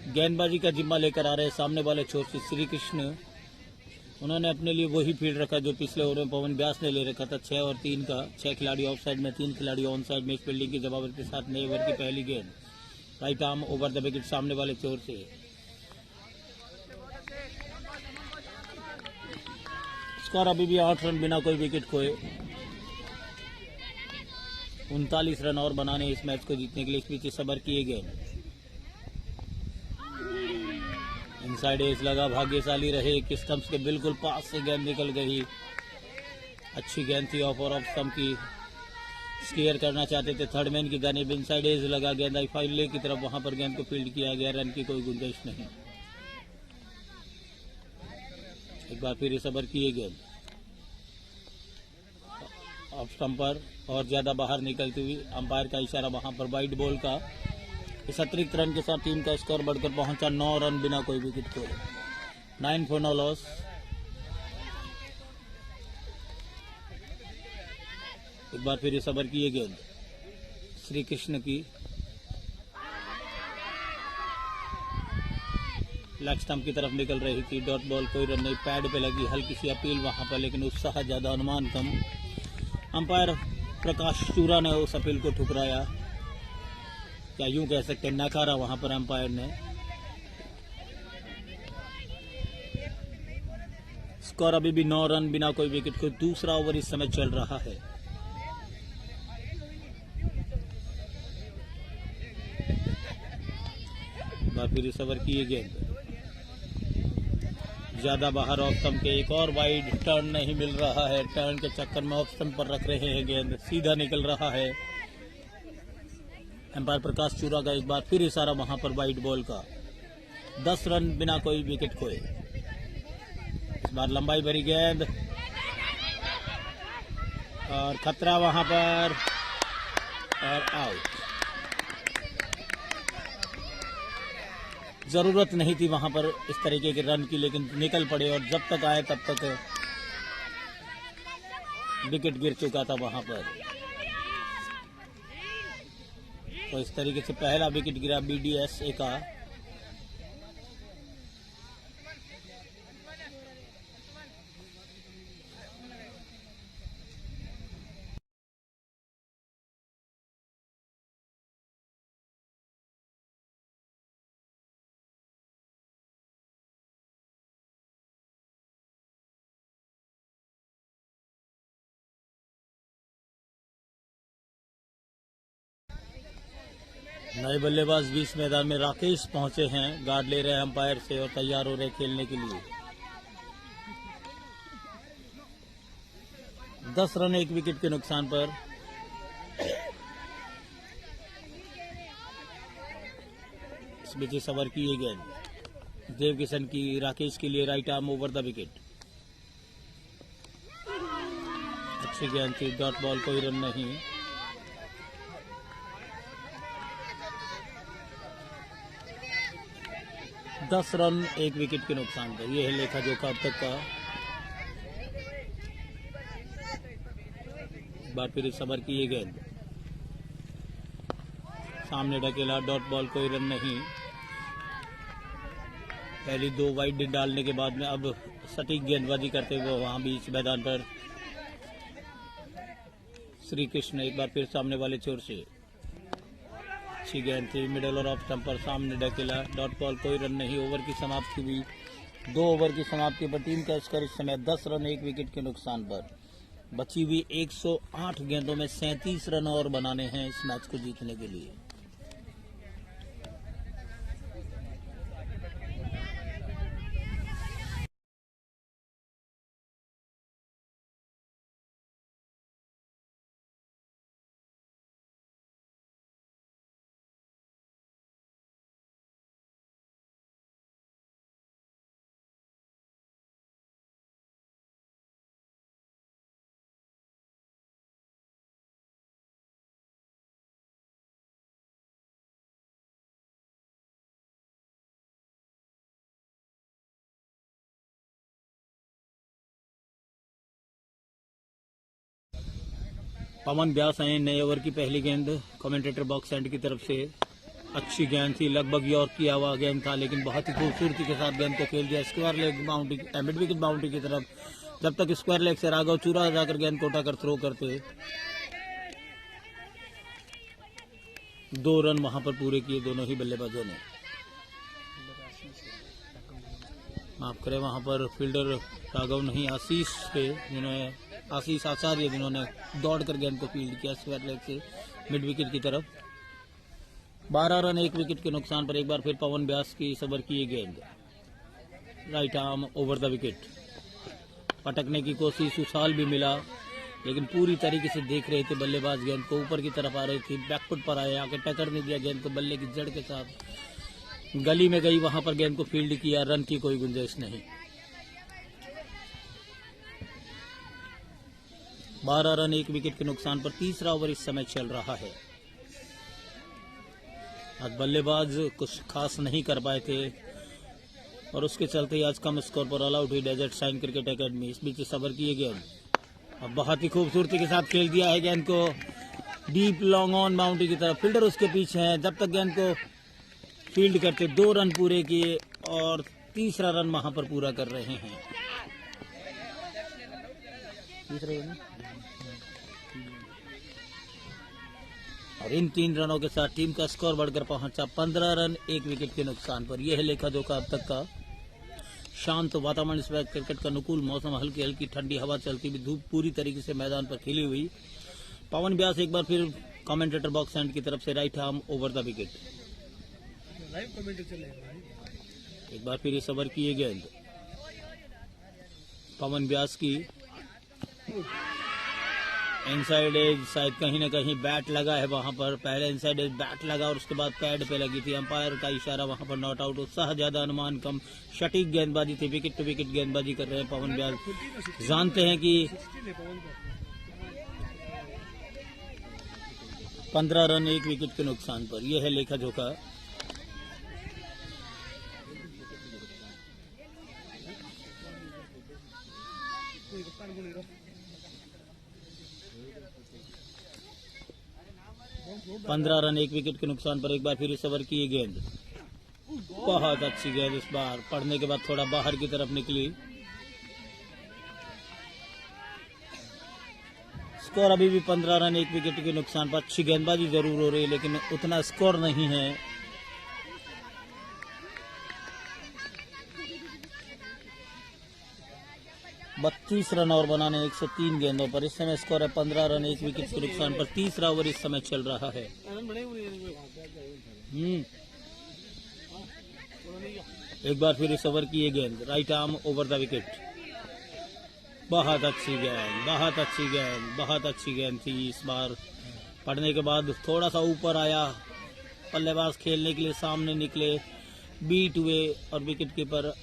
Speaker 5: गेंदबाजी का जिम्मा लेकर आ रहे सामने वाले छोर से श्री कृष्ण। उन्होंने अपने लिए वही फील्ड रखा जो पिछले ओवर में पवन व्यास ने ले रखा था। 6 और 3 का, 6 खिलाड़ी ऑफ साइड में, 3 खिलाड़ी ऑन साइड में। इस फील्डिंग की जवाब के साथ नए ओवर की पहली गेंद right arm over the wicket सामने वाले छोर से। स्कोर अभी भी 8 रन बिना कोई विकेट खोए। 39 रन और बनाने इस मैच को जीतने के लिए। इस बीच इस ओवर की ये गेंद इनसाइड एज लगा, भाग्यशाली रहे, कि स्टंप्स के बिल्कुल पास से गेंद निकल गई। अच्छी गेंद थी ऑफ और ऑफ स्टंप की, क्लियर करना चाहते थे थर्ड मैन की जानिब। इनसाइड एज लगा, गेंद आई फाइन लेग की तरफ, वहां पर गेंद को फील्ड किया गया, रन की कोई गुंजाइश नहीं। एक बार फिर इस ओवर की ये गेंद ऑफ स्टंप पर और ज्यादा बाहर निकलती हुई, अंपायर का इशारा वहां पर वाइड बॉल का। इस अतिरिक्त रन के साथ टीम का स्कोर बढ़कर पहुंचा 9 रन बिना कोई विकेट खोए, 9 for no लॉस। एक बार फिर इस ओवर की ये गेंद श्री कृष्ण की, लेग स्टंप की तरफ निकल रही थी, डॉट बॉल, कोई रन नहीं। पैड पे लगी हल्की सी अपील वहां पर, लेकिन उत्साह ज्यादा अनुमान कम। अंपायर प्रकाश चूरा ने उस अपील को ठुकराया, क्या यूं कह सकते, नकारा वहां पर अंपायर ने। स्कोर अभी भी 9 रन बिना कोई विकेट को। दूसरा ओवर इस समय चल रहा है। फिर इस ओवर की ये गेंद ज्यादा बाहर ऑफ स्टंप के, एक और वाइड, टर्न नहीं मिल रहा है। टर्न के चक्कर में ऑफ स्टंप पर रख रहे हैं गेंद, सीधा निकल रहा है। एम्पायर प्रकाश चूरा का एक बार फिर इशारा वहां पर वाइड बॉल का। 10 रन बिना कोई विकेट खोए। इस बार लंबाई भरी गेंद और खतरा वहां पर और आउट। जरूरत नहीं थी वहां पर इस तरीके के रन की, लेकिन निकल पड़े और जब तक आए तब तक विकेट गिर चुका था वहां पर। तो इस तरीके से पहला विकेट गिरा BDSA का। नए बल्लेबाज बीच मैदान में राकेश पहुंचे हैं, गार्ड ले रहे हैं अंपायर से और तैयार हो रहे खेलने के लिए। 10 रन 1 विकेट के नुकसान पर। इस बीच इस ओवर की ये गेंद देव किशन की राकेश के लिए right arm over the wicket. अच्छी गेंद थी, डॉट बॉल, कोई रन नहीं। दस रन 1 विकेट के नुकसान पर। यह है लेखा जोखा अब तक का। बार फिर इस ओवर की ये गेंद सामने ढकेला, डॉट बॉल, कोई रन नहीं। पहली 2 वाइड डालने के बाद में अब सटीक गेंदबाजी करते हुए वहां बीच मैदान पर श्री कृष्ण एक बार फिर सामने वाले छोर से। अच्छी गेंद थी, मिडल और ऑफ स्टंप पर सामने ढकेला, डॉट बॉल, कोई रन नहीं। ओवर की समाप्ति हुई। 2 ओवर की समाप्ति पर टीम का स्कोर इस समय 10 रन 1 विकेट के नुकसान पर। बची हुई 108 गेंदों में 37 रन और बनाने हैं इस मैच को जीतने के लिए। पवन व्यास आए नए ओवर की पहली गेंद कमेंटेटर बॉक्स एंड की तरफ से। अच्छी गेंद थी, लगभग यॉर्क किया हुआ गेंद था, लेकिन बहुत ही खूबसूरती के साथ गेंद को खेल दिया square leg boundary, mid wicket boundary की तरफ। जब तक स्क्वायर लेग से राघव चूरा जाकर गेंद को उठाकर थ्रो करते। 2 रन वहां पर पूरे किए दोनों ही बल्लेबाजों ने। माफ करें, वहां पर फील्डर राघव नहीं, आशीष थे, जिन्होंने आशीष आचार्य जिन्होंने दौड़कर गेंद को फील्ड किया स्क्वायर लेग से मिड विकेट की तरफ। 12 रन 1 विकेट के नुकसान पर एक बार फिर पवन व्यास की इस ओवर की गेंद right arm over the wicket. पटकने की कोशिश, सुशाल भी मिला, लेकिन पूरी तरीके से देख रहे थे बल्लेबाज गेंद को, ऊपर की तरफ आ रही थी, बैकफुट पर आए, आके टक्कर नहीं दिया गेंद को बल्ले की जड़ के साथ। गली में गई, वहां पर गेंद को फील्ड किया, रन की कोई गुंजाइश नहीं। 12 रन 1 विकेट के नुकसान पर तीसरा ओवर इस समय चल रहा है। आज बल्लेबाज कुछ खास नहीं कर पाए थे और उसके चलते आज कम स्कोर पर ऑल आउट हुई डेजर्ट साइन क्रिकेट एकेडमी। इस बीच इस ओवर की गेंद अब बहुत ही खूबसूरती के साथ खेल दिया है गेंद को डीप लॉन्ग ऑन बाउंड्री की तरफ। फील्डर उसके पीछे हैं, जब तक गेंद को फील्ड करते 2 रन पूरे किए और तीसरा रन वहां पर पूरा कर रहे हैं। और इन 3 रनों के साथ टीम का स्कोर बढ़कर पहुंचा 15 रन 1 विकेट के नुकसान पर। यह है लेखा जोखा अब तक का। शांत वातावरण, इस वक्त क्रिकेट का अनुकूल मौसम, हल्की हल्की ठंडी हवा चलती हुई, धूप पूरी तरीके से मैदान पर खिली हुई। पवन व्यास एक बार फिर कमेंटेटर बॉक्स एंड की तरफ से right arm over the wicket. एक बार फिर इस ओवर की ये गेंद पवन व्यास की इनसाइड एज शायद कहीं ना कहीं बैट लगा है वहां पर, पहले इनसाइड एज बैट लगा और उसके बाद पैड पे लगी थी। अंपायर का इशारा वहां पर नॉट आउट। उत्साह ज्यादा अनुमान कम, सटीक गेंदबाजी थी, विकेट टू विकेट गेंदबाजी कर रहे हैं पवन व्यास। जानते हैं कि 15 रन 1 विकेट के नुकसान पर, यह है लेखा जोखा। पंद्रह रन 1 विकेट के नुकसान पर एक बार फिर इस ओवर की ये गेंद, बहुत अच्छी गेंद इस बार पड़ने के बाद थोड़ा बाहर की तरफ निकली। स्कोर अभी भी 15 रन 1 विकेट के नुकसान पर। अच्छी गेंदबाजी जरूर हो रही है लेकिन उतना स्कोर नहीं है। बत्तीस रन और बनाने 103 गेंदों पर। इस समय स्कोर है 15 रन 1 विकेट के नुकसान पर। तीसरा ओवर इस समय चल रहा है। एक बार फिर इस ओवर की ये गेंद, right arm over the wicket. बहुत अच्छी गेंद, बहुत अच्छी गेंद, बहुत अच्छी गेंद थी इस बार। पड़ने के बाद थोड़ा सा ऊपर आया, बल्लेबाज खेलने के लिए सामने निकले, बीट हुए और विकेट कीपर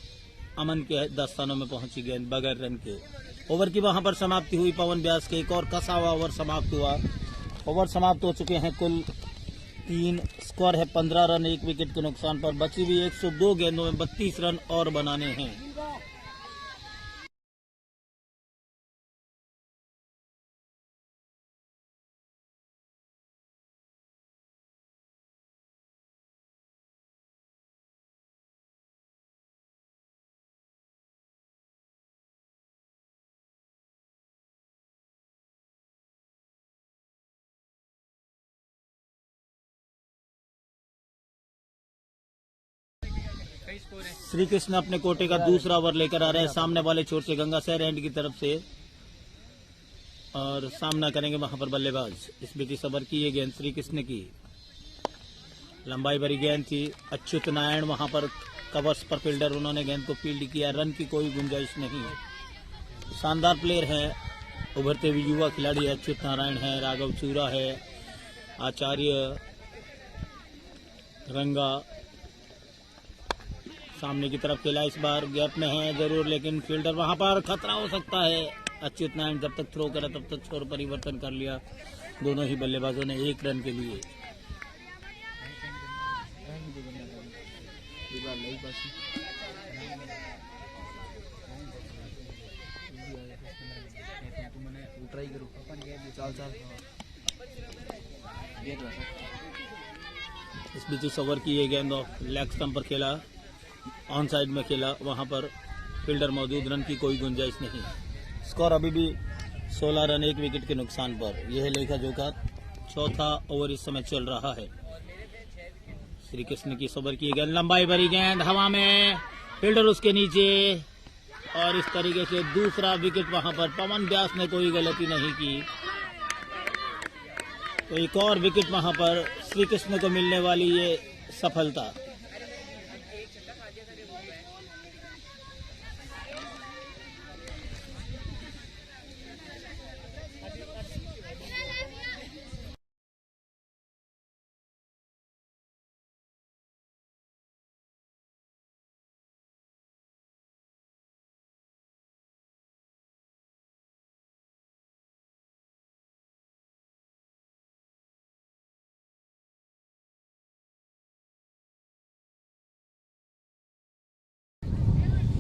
Speaker 5: अमन के दस्तानों में पहुंची गेंद बगैर रन के। ओवर की वहां पर समाप्ति हुई पवन व्यास के। एक और कसा हुआ ओवर समाप्त हुआ। ओवर समाप्त हो चुके हैं कुल 3। स्कोर है 15 रन 1 विकेट के नुकसान पर। बची हुई 102 गेंदों में 32 रन और बनाने हैं। श्री कृष्ण अपने कोटे का दूसरा ओवर लेकर आ रहे हैं सामने वाले छोर से, गंगासैर एंड की तरफ से, और सामना करेंगे वहां पर बल्लेबाज। इस बीच इस ओवर की ये गेंद श्री कृष्ण की लंबाई भरी गेंद थी। अच्युत नारायण वहां पर कवर्स पर फील्डर, उन्होंने गेंद को फील्ड किया। रन की कोई गुंजाइश नहीं है। शानदार प्लेयर है, उभरते हुए युवा खिलाड़ी अच्युत नारायण है, राघव चूरा है, आचार्य रंगा सामने की तरफ खेला। इस बार गैप में है जरूर लेकिन फील्डर वहां पर, खतरा हो सकता है। अच्युत नारायण जब तक थ्रो करा तब तक छोर परिवर्तन कर लिया दोनों ही बल्लेबाजों ने 1 रन के लिए। इस बीच इस ओवर की ये गेंद लेग स्टंप पर खेला, ऑन साइड में खेला, वहां पर फील्डर मौजूद, रन की कोई गुंजाइश नहीं। स्कोर अभी भी 16 रन 1 विकेट के नुकसान पर। यह लेखा जोखा। चौथा ओवर इस समय चल रहा है। श्री कृष्ण की इस ओवर की गेंद, लंबाई भरी गेंद हवा में, फील्डर उसके नीचे, और इस तरीके से दूसरा विकेट वहां पर। पवन व्यास ने कोई गलती नहीं की, तो एक और विकेट वहां पर श्री कृष्ण को मिलने वाली ये सफलता।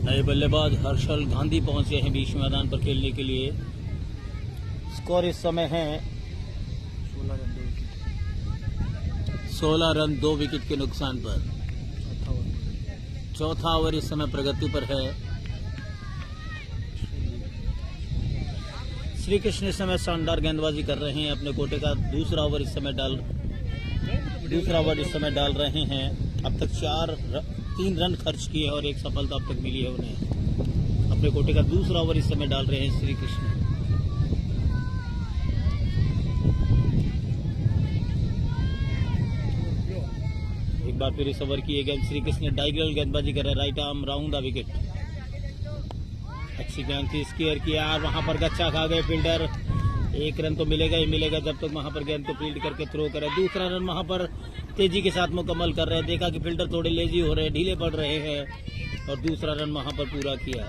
Speaker 5: नए बल्लेबाज हर्षल गांधी पहुंचे हैं बीच मैदान पर खेलने के लिए। स्कोर इस समय है 16 रन 2 विकेट के नुकसान पर। चौथा ओवर इस समय प्रगति पर है। श्री कृष्ण इस समय शानदार गेंदबाजी कर रहे हैं, अपने कोटे का दूसरा ओवर इस समय डाल रहे हैं। अब तक 3 रन खर्च किए और 1 सफलता अब तक मिली है उन्हें। अपने कोटे का दूसरा ओवर इस समय डाल रहे हैं श्री कृष्ण। एक बार फिर इस ओवर की ये गेंद, श्री कृष्ण डायगोनल गेंदबाजी कर रहे हैं, right arm round the wicket. अच्छी गेंद थी, स्क्वायर किया और वहां पर गच्चा खा गए फील्डर। एक रन तो मिलेगा ही मिलेगा जब तक वहां पर गेंद को फील्ड करके थ्रो करे। दूसरा रन वहां पर तेजी के साथ मुकम्मल कर रहे हैं, देखा कि फील्डर थोड़े लेजी हो रहे हैं, ढीले पड़ रहे हैं और दूसरा रन वहां पर पूरा किया।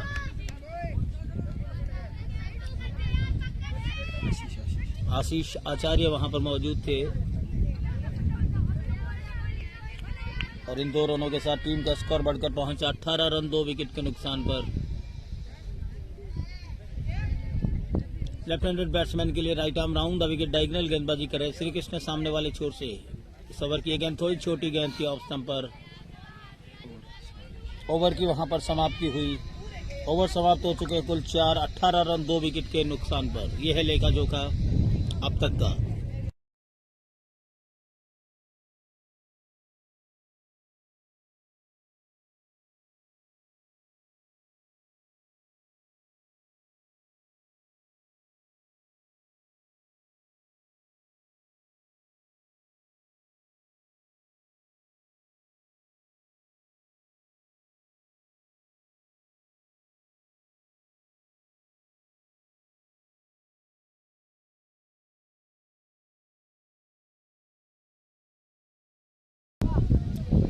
Speaker 5: आशीष आचार्य वहां पर मौजूद थे और इन 2 रनों के साथ टीम का स्कोर बढ़कर पहुंचा 18 रन 2 विकेट के नुकसान पर। लेफ्ट हैंडेड बैट्समैन के लिए right arm round the wicket diagonal गेंदबाजी करे श्री कृष्ण सामने वाले छोर से। इस ओवर की गेंद थोड़ी छोटी गेंद थी ऑफ स्टंप पर। ओवर की वहां पर समाप्ति हुई। ओवर समाप्त हो चुके कुल 4, 18 रन 2 विकेट के नुकसान पर। यह है लेखा जोखा अब तक का।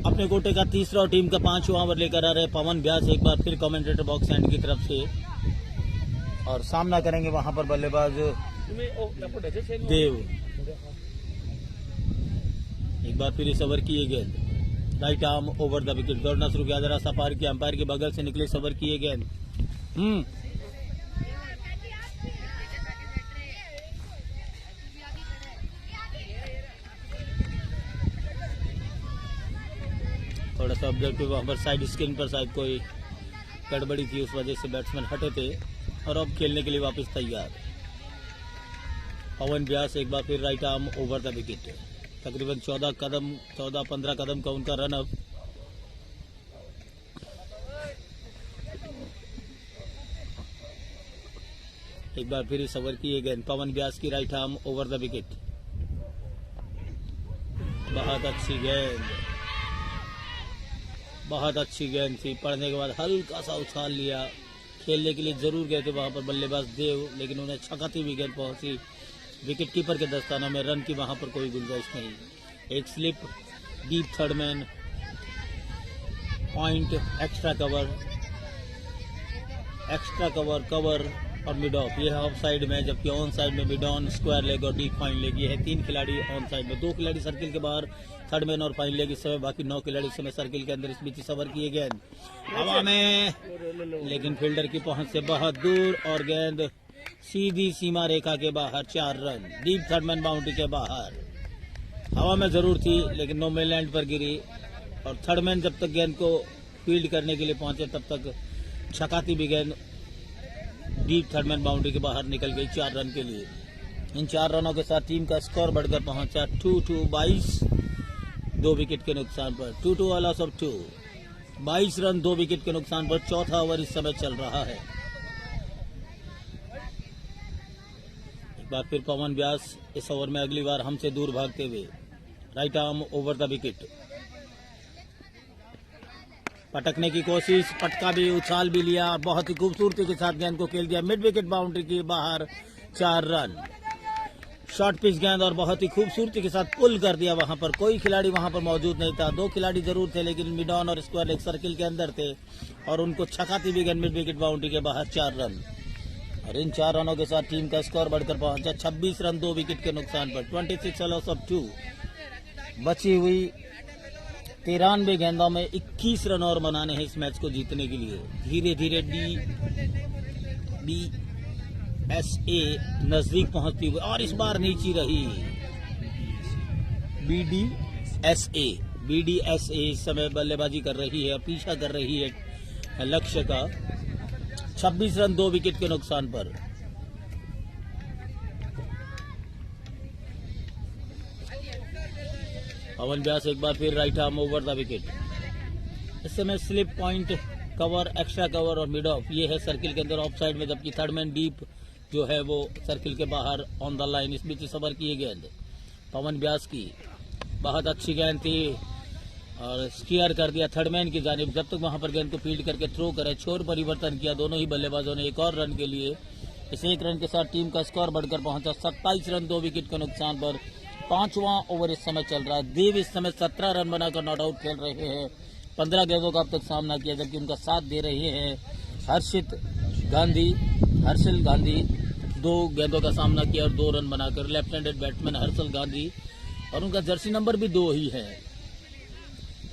Speaker 5: अपने कोटे का तीसरा और टीम का 5वां ओवर लेकर आ रहे पवन व्यास एक बार फिर कमेंटेटर बॉक्स एंड की तरफ से और सामना करेंगे वहां पर बल्लेबाज देव। एक बार फिर इस ओवर की ये गेंद right arm over the wicket. दौड़ना शुरू किया, रास्ता पार किया, अंपायर के बगल से निकले इस ओवर की ये गेंद। थोड़ा सा ऑब्जेक्टिव वहां पर साइड स्क्रीन पर शायद कोई गड़बड़ी थी, उस वजह से बैट्समैन हटे थे और अब खेलने के लिए वापस तैयार। पवन व्यास एक बार फिर right arm over the wicket. तकरीबन 14-15 कदम का उनका रन अप। एक बार फिर इस ओवर की ये गेंद पवन व्यास की right arm over the wicket. बहुत अच्छी गेंद, बहुत अच्छी गेंद थी। पढ़ने के बाद हल्का सा उछाल लिया। खेलने के लिए जरूर गए थे वहां पर बल्लेबाज देव, लेकिन उन्हें छकाती हुई गेंद पहुंची विकेट कीपर के दस्तानों में। रन की वहां पर कोई गुंजाइश नहीं। एक slip, deep third man, point, extra cover और मिड ऑफ। ये है ऑफ साइड में, जबकि ऑन साइड में मिड ऑन, स्क्वायर लेग और डीप फाइन लेग। ये है 3 खिलाड़ी ऑन साइड में, 2 खिलाड़ी सर्किल के बाहर, थर्ड मैन और फाइन लेग इस समय, बाकी 9 खिलाड़ी इस समय सर्किल के अंदर। इस बीच ओवर की ये गेंद हवा में, लेकिन फील्डर की पहुंच से बहुत दूर और गेंद सीधी सीमा रेखा के बाहर। 4 run deep third man boundary के बाहर। हवा में जरूर थी लेकिन नो मैन लैंड पर गिरी और थर्ड मैन जब तक गेंद को फील्ड करने के लिए पहुंचे तब तक छकाती भी गेंद डीप थर्ड मैन बाउंड्री के बाहर निकल गई 4 रन के लिए। इन 4 रनों के साथ टीम का स्कोर बढ़कर पहुंचा 22 2 विकेट के नुकसान पर। 2 ऑल ऑफ 2, 22 रन 2 विकेट के नुकसान पर। चौथा ओवर इस समय चल रहा है। एक बार फिर पवन व्यास इस ओवर में अगली बार हमसे दूर भागते हुए right arm over the wicket. पटकने की कोशिश, पटका भी, उछाल भी लिया, बहुत ही खूबसूरती के साथ गेंद को खेल दिया मिड विकेट बाउंड्री के बाहर। 4 रन शॉर्ट पिच गेंद और बहुत ही खूबसूरती के साथ पुल कर दिया। वहां पर कोई खिलाड़ी वहां पर मौजूद नहीं था। 2 खिलाड़ी जरूर थे लेकिन मिड ऑन और स्क्वायर लेग सर्किल के अंदर थे और उनको छकाती भी गेंद मिड विकेट बाउंड्री के बाहर। 4 रन और इन 4 रनों के साथ टीम का स्कोर बढ़कर पहुंचा 26 रन 2 विकेट के नुकसान पर। 26 ऑल ऑफ 2, बची हुई 93 गेंदों में 21 रन और बनाने हैं इस मैच को जीतने के लिए। धीरे धीरे DSA नजदीक पहुंचती हुई और इस बार नीची रही। BDSA इस समय बल्लेबाजी कर रही है, पीछा कर रही है लक्ष्य का। 26 रन 2 विकेट के नुकसान पर। पवन व्यास एक बार फिर right arm over the wicket. इस समय slip, point, cover, extra cover और मिड ऑफ ये है सर्किल के अंदर ऑफ साइड में, जबकि थर्ड मैन डीप जो है वो सर्किल के बाहर ऑन द लाइन। इस बीच इस ओवर की ये गेंद पवन व्यास की बहुत अच्छी गेंद थी और स्टीयर कर दिया थर्ड मैन की जानिब। जब तक वहां पर गेंद को फील्ड करके थ्रो करे, छोर परिवर्तन किया दोनों ही बल्लेबाजों ने एक और रन के लिए। इस 1 रन के साथ टीम का स्कोर बढ़कर पहुंचा 27 रन 2 विकेट के नुकसान पर। 5वां ओवर इस समय चल रहा है। देव इस समय 17 रन बनाकर नॉट आउट खेल रहे हैं। 15 गेंदों का अब तक सामना किया, जबकि उनका साथ दे रहे हैं हर्षल गांधी 2 गेंदों का सामना किया और 2 रन बनाकर। Left handed batsman Harshal Gandhi और उनका जर्सी नंबर भी 2 ही है।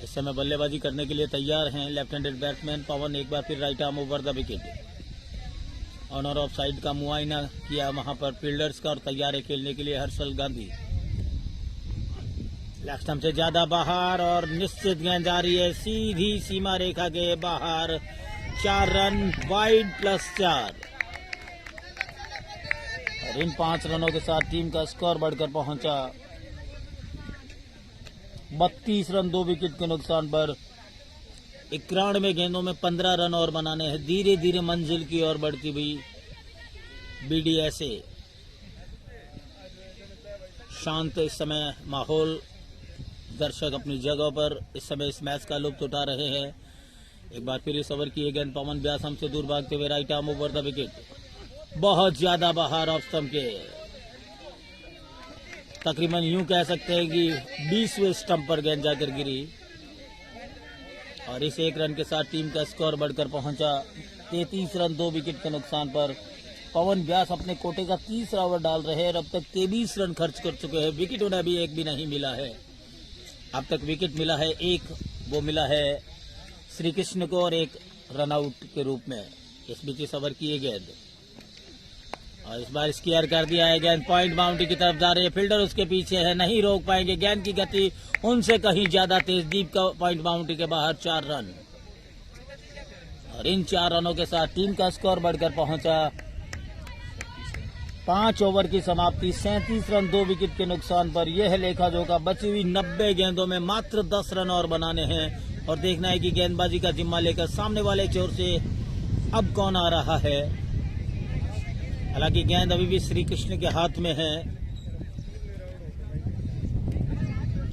Speaker 5: इस समय बल्लेबाजी करने के लिए तैयार हैं लेफ्ट हैंडेड बैट्समैन पवन। एक बार फिर right arm over the wicket. ऑनर ऑफ साइड का मुआयना किया वहां पर फील्डर्स का और तैयार है खेलने के लिए हर्षल गांधी। लेफ्ट स्टंप से ज्यादा बाहर और निश्चित गेंद जा रही है सीधी सीमा रेखा के बाहर। 4 रन वाइड +4 और इन 5 रनों के साथ टीम का स्कोर बढ़कर पहुंचा 32 रन 2 विकेट के नुकसान पर। 91 गेंदों में 15 रन और बनाने हैं। धीरे धीरे मंजिल की ओर बढ़ती हुई BDSA। शांत इस समय माहौल, दर्शक अपनी जगह पर इस समय इस मैच का लुत्फ उठा रहे हैं। एक बार फिर इस ओवर की एक गेंद पवन व्यास हमसे दूर भागते हुए right arm over the wicket. बहुत ज्यादा बाहर ऑफ स्टंप के, तकरीबन यूं कह सकते हैं कि 20वें स्टंप पर गेंद जाकर गिरी और इस 1 रन के साथ टीम का स्कोर बढ़कर पहुंचा 33 रन 2 विकेट के नुकसान पर। पवन व्यास अपने कोटे का 3रा ओवर डाल रहे हैं और अब तक 23 रन खर्च कर चुके हैं। विकेट उन्हें अभी एक भी नहीं मिला है। अब तक विकेट मिला है 1, वो मिला है श्री कृष्ण को और 1 रन आउट के रूप में। इस बीच इस ओवर की ये गेंद और इस बार स्क्वायर कर दिया है। गेंद पॉइंट बाउंड्री की तरफ जा रही है। फील्डर उसके पीछे है, नहीं रोक पाएंगे। गेंद की गति उनसे कहीं ज्यादा तेज। दीप का पॉइंट बाउंड्री के बाहर 4 रन और इन 4 रनों के साथ टीम का स्कोर बढ़कर पहुंचा 5 ओवर की समाप्ति 37 रन 2 विकेट के नुकसान पर। यह है लेखा जोखा। बची हुई 90 गेंदों में मात्र 10 रन और बनाने हैं और देखना है कि गेंदबाजी का जिम्मा लेकर सामने वाले छोर से अब कौन आ रहा है। हालांकि गेंद अभी भी श्री कृष्ण के हाथ में है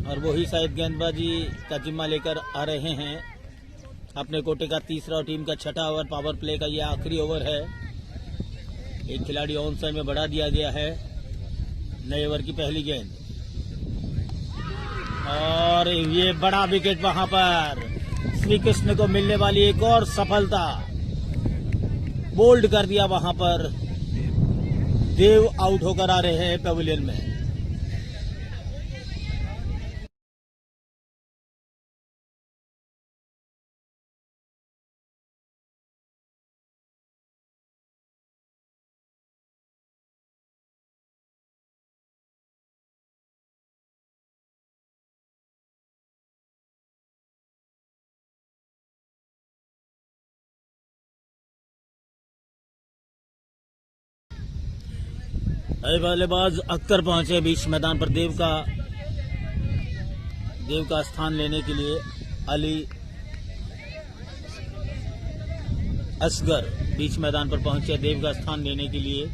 Speaker 5: और वही शायद गेंदबाजी का जिम्मा लेकर आ रहे हैं। अपने कोटे का 3रा और टीम का 6ठा ओवर, पावर प्ले का यह आखिरी ओवर है। एक खिलाड़ी ऑन साइड में बढ़ा दिया गया है। नए ओवर की पहली गेंद और ये बड़ा विकेट वहां पर श्री कृष्ण को मिलने वाली एक और सफलता। बोल्ड कर दिया वहां पर। देव आउट होकर आ रहे हैं पेविलियन में। नए बल्लेबाज अख्तर पहुंचे बीच मैदान पर देव का स्थान लेने के लिए। अली असगर बीच मैदान पर पहुंचे देव का स्थान लेने के लिए।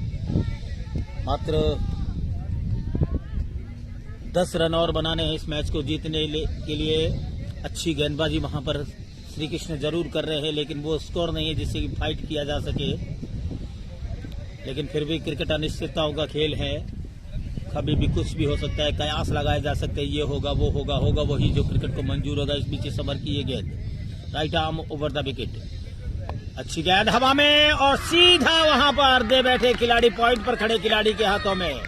Speaker 5: मात्र 10 रन और बनाने हैं इस मैच को जीतने के लिए। अच्छी गेंदबाजी वहां पर श्री कृष्ण जरूर कर रहे हैं, लेकिन वो स्कोर नहीं है जिससे कि फाइट किया जा सके। लेकिन फिर भी क्रिकेट अनिश्चितताओं का खेल है। कभी भी कुछ भी हो सकता है। कयास लगाए जा सकते हैं, ये होगा वो होगा वही जो क्रिकेट को मंजूर होगा। इस बीच समर की ये गेंद right arm over the wicket. अच्छी गेंद हवा में और सीधा वहां पर दे बैठे खिलाड़ी, पॉइंट पर खड़े खिलाड़ी के हाथों में।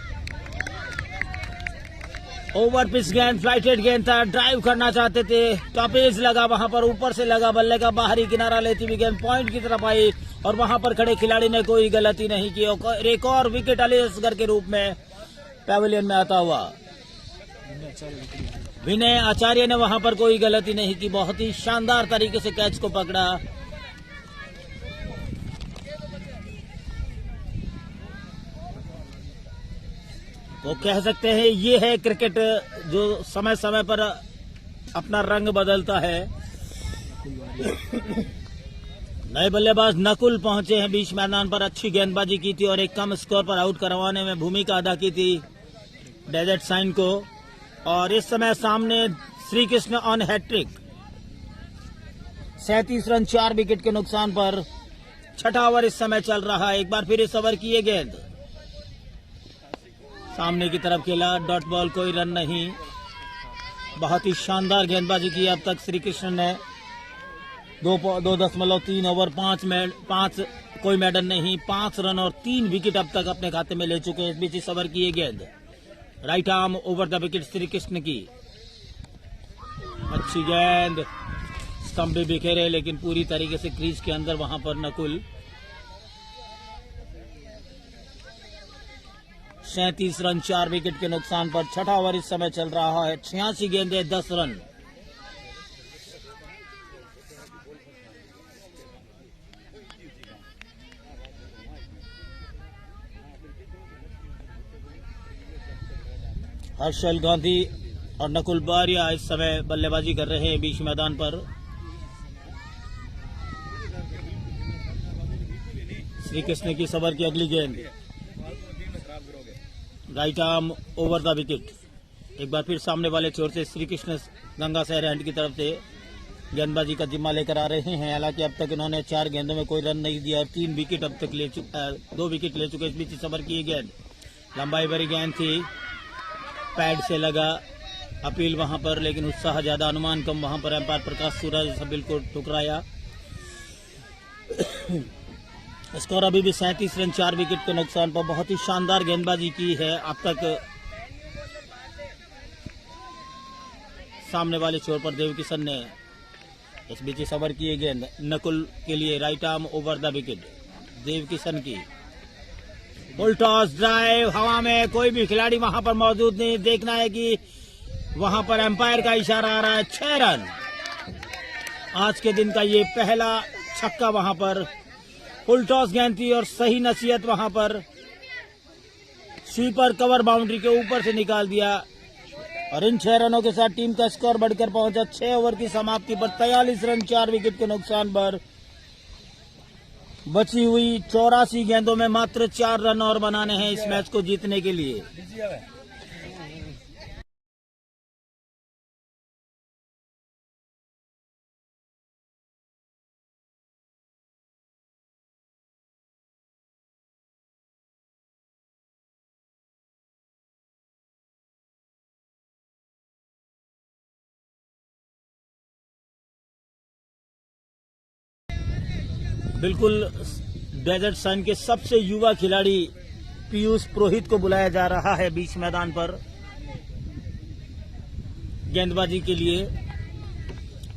Speaker 5: ओवर पिच गेंद, फ्लाइटेड गेंद था। ड्राइव करना चाहते थे, टॉपेज लगा वहां पर, ऊपर से लगा। बल्ले का बाहरी किनारा लेती हुई गेंद पॉइंट की तरफ आई और वहां पर खड़े खिलाड़ी ने कोई गलती नहीं की। और एक और विकेट अली असगर के रूप में पेविलियन में आता हुआ। विनय आचार्य ने वहां पर कोई गलती नहीं की। बहुत ही शानदार तरीके से कैच को पकड़ा। वो कह सकते हैं ये है क्रिकेट जो समय समय पर अपना रंग बदलता है। नए बल्लेबाज नकुल पहुंचे हैं बीच मैदान पर। अच्छी गेंदबाजी की थी और एक कम स्कोर पर आउट करवाने में भूमिका अदा की थी डेजर्ट साइन को। और इस समय सामने Shri Krishna on hat trick. 37 run 4 wicket के नुकसान पर छठा ओवर इस समय चल रहा है। एक बार फिर इस ओवर की ये गेंद सामने की तरफ खेला, डॉट बॉल, कोई रन नहीं। बहुत ही शानदार गेंदबाजी की अब तक श्री कृष्ण ने। 2.3 ओवर 5 कोई मेडल नहीं, 5 रन और 3 विकेट अब तक अपने खाते में ले चुके हैं। इस बीच इस ओवर की ये गेंद right arm over the wicket Shri Krishna की। अच्छी गेंद, स्टंप भी बिखेरे लेकिन पूरी तरीके से क्रीज के अंदर वहां पर नकुल। 37 रन 4 विकेट के नुकसान पर छठा ओवर इस समय चल रहा है। 86 गेंदे 10 रन। हर्षल गांधी और नकुल बारिया इस समय बल्लेबाजी कर रहे हैं बीच मैदान पर। श्री कृष्ण की सबर की अगली गेंद right arm over the wicket. एक बार फिर सामने वाले छोर से श्री कृष्ण गंगा शहर हैंड की तरफ से गेंदबाजी का जिम्मा लेकर आ रहे हैं। हालांकि अब तक इन्होंने 4 गेंदों में कोई रन नहीं दिया और 3 विकेट अब तक 2 विकेट ले चुके। इस बीच इस ओवर की ये गेंद लंबाई भरी गेंद थी, पैड से लगा, अपील वहां पर, लेकिन उत्साह ज्यादा अनुमान कम। वहां पर एम्पायर प्रकाश सूरज बिल्कुल ठुकराया। स्कोर अभी भी 37 रन 4 विकेट के नुकसान पर। बहुत ही शानदार गेंदबाजी की है अब तक सामने वाले छोर पर देव किशन ने। इस बीच इस ओवर की ये गेंद नकुल के लिए right arm over the wicket Dev Kishan की। फुल टॉस ड्राइव, हवा में कोई भी खिलाड़ी वहां पर मौजूद नहीं। देखना है कि वहां पर एम्पायर का इशारा आ रहा है। 6 रन। आज के दिन का ये पहला छक्का वहां पर। फुल टॉस गेंद थी और सही नसीहत वहां पर। स्वीपर कवर बाउंड्री के ऊपर से निकाल दिया और इन 6 रनों के साथ टीम का स्कोर बढ़कर पहुंचा 6 ओवर की समाप्ति पर 43 रन 4 विकेट के नुकसान पर। बची हुई 84 गेंदों में मात्र 4 रन और बनाने हैं इस मैच को जीतने के लिए। बिल्कुल डेजर्ट सन के सबसे युवा खिलाड़ी पीयूष पुरोहित को बुलाया जा रहा है बीच मैदान पर गेंदबाजी के लिए।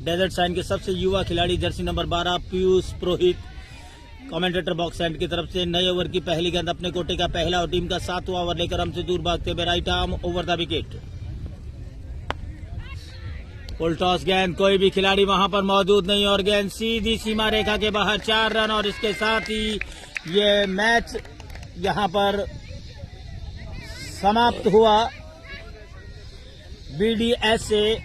Speaker 5: डेजर्ट साइन के सबसे युवा खिलाड़ी Jersey number 12 Piyush Purohit commentator box and की तरफ से। नए ओवर की पहली गेंद अपने कोटे का पहला और टीम का 7वां ओवर लेकर हमसे दूर भागते हुए right arm over the wicket. Full toss गेंद, कोई भी खिलाड़ी वहां पर मौजूद नहीं और गेंद सीधी सीमा रेखा के बाहर। 4 रन और इसके साथ ही ये मैच यहां पर समाप्त हुआ। BDSA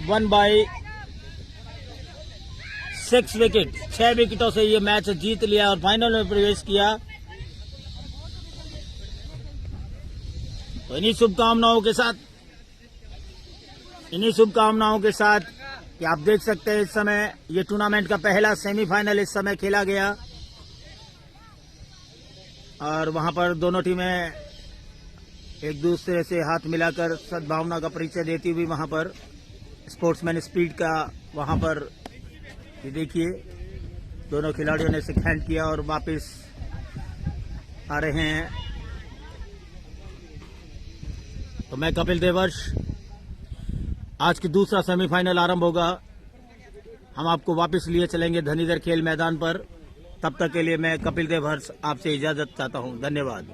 Speaker 5: 1/6 विकेट, 6 विकेटों से ये मैच जीत लिया और फाइनल में प्रवेश किया। तो इन्हीं शुभकामनाओं के साथ कि आप देख सकते हैं इस समय ये टूर्नामेंट का पहला सेमीफाइनल इस समय खेला गया और वहां पर दोनों टीमें एक दूसरे से हाथ मिलाकर सद्भावना का परिचय देती हुई वहां पर स्पोर्ट्समैन स्पिरिट का वहां पर ये देखिए दोनों खिलाड़ियों ने शेक हैंड किया और वापस आ रहे हैं। तो मैं कपिल देवर्ष, आज की दूसरा सेमीफाइनल आरंभ होगा। हम आपको वापस लिए चलेंगे धनीधर खेल मैदान पर। तब तक के लिए मैं कपिल देव हर्ष आपसे इजाजत चाहता हूं। धन्यवाद।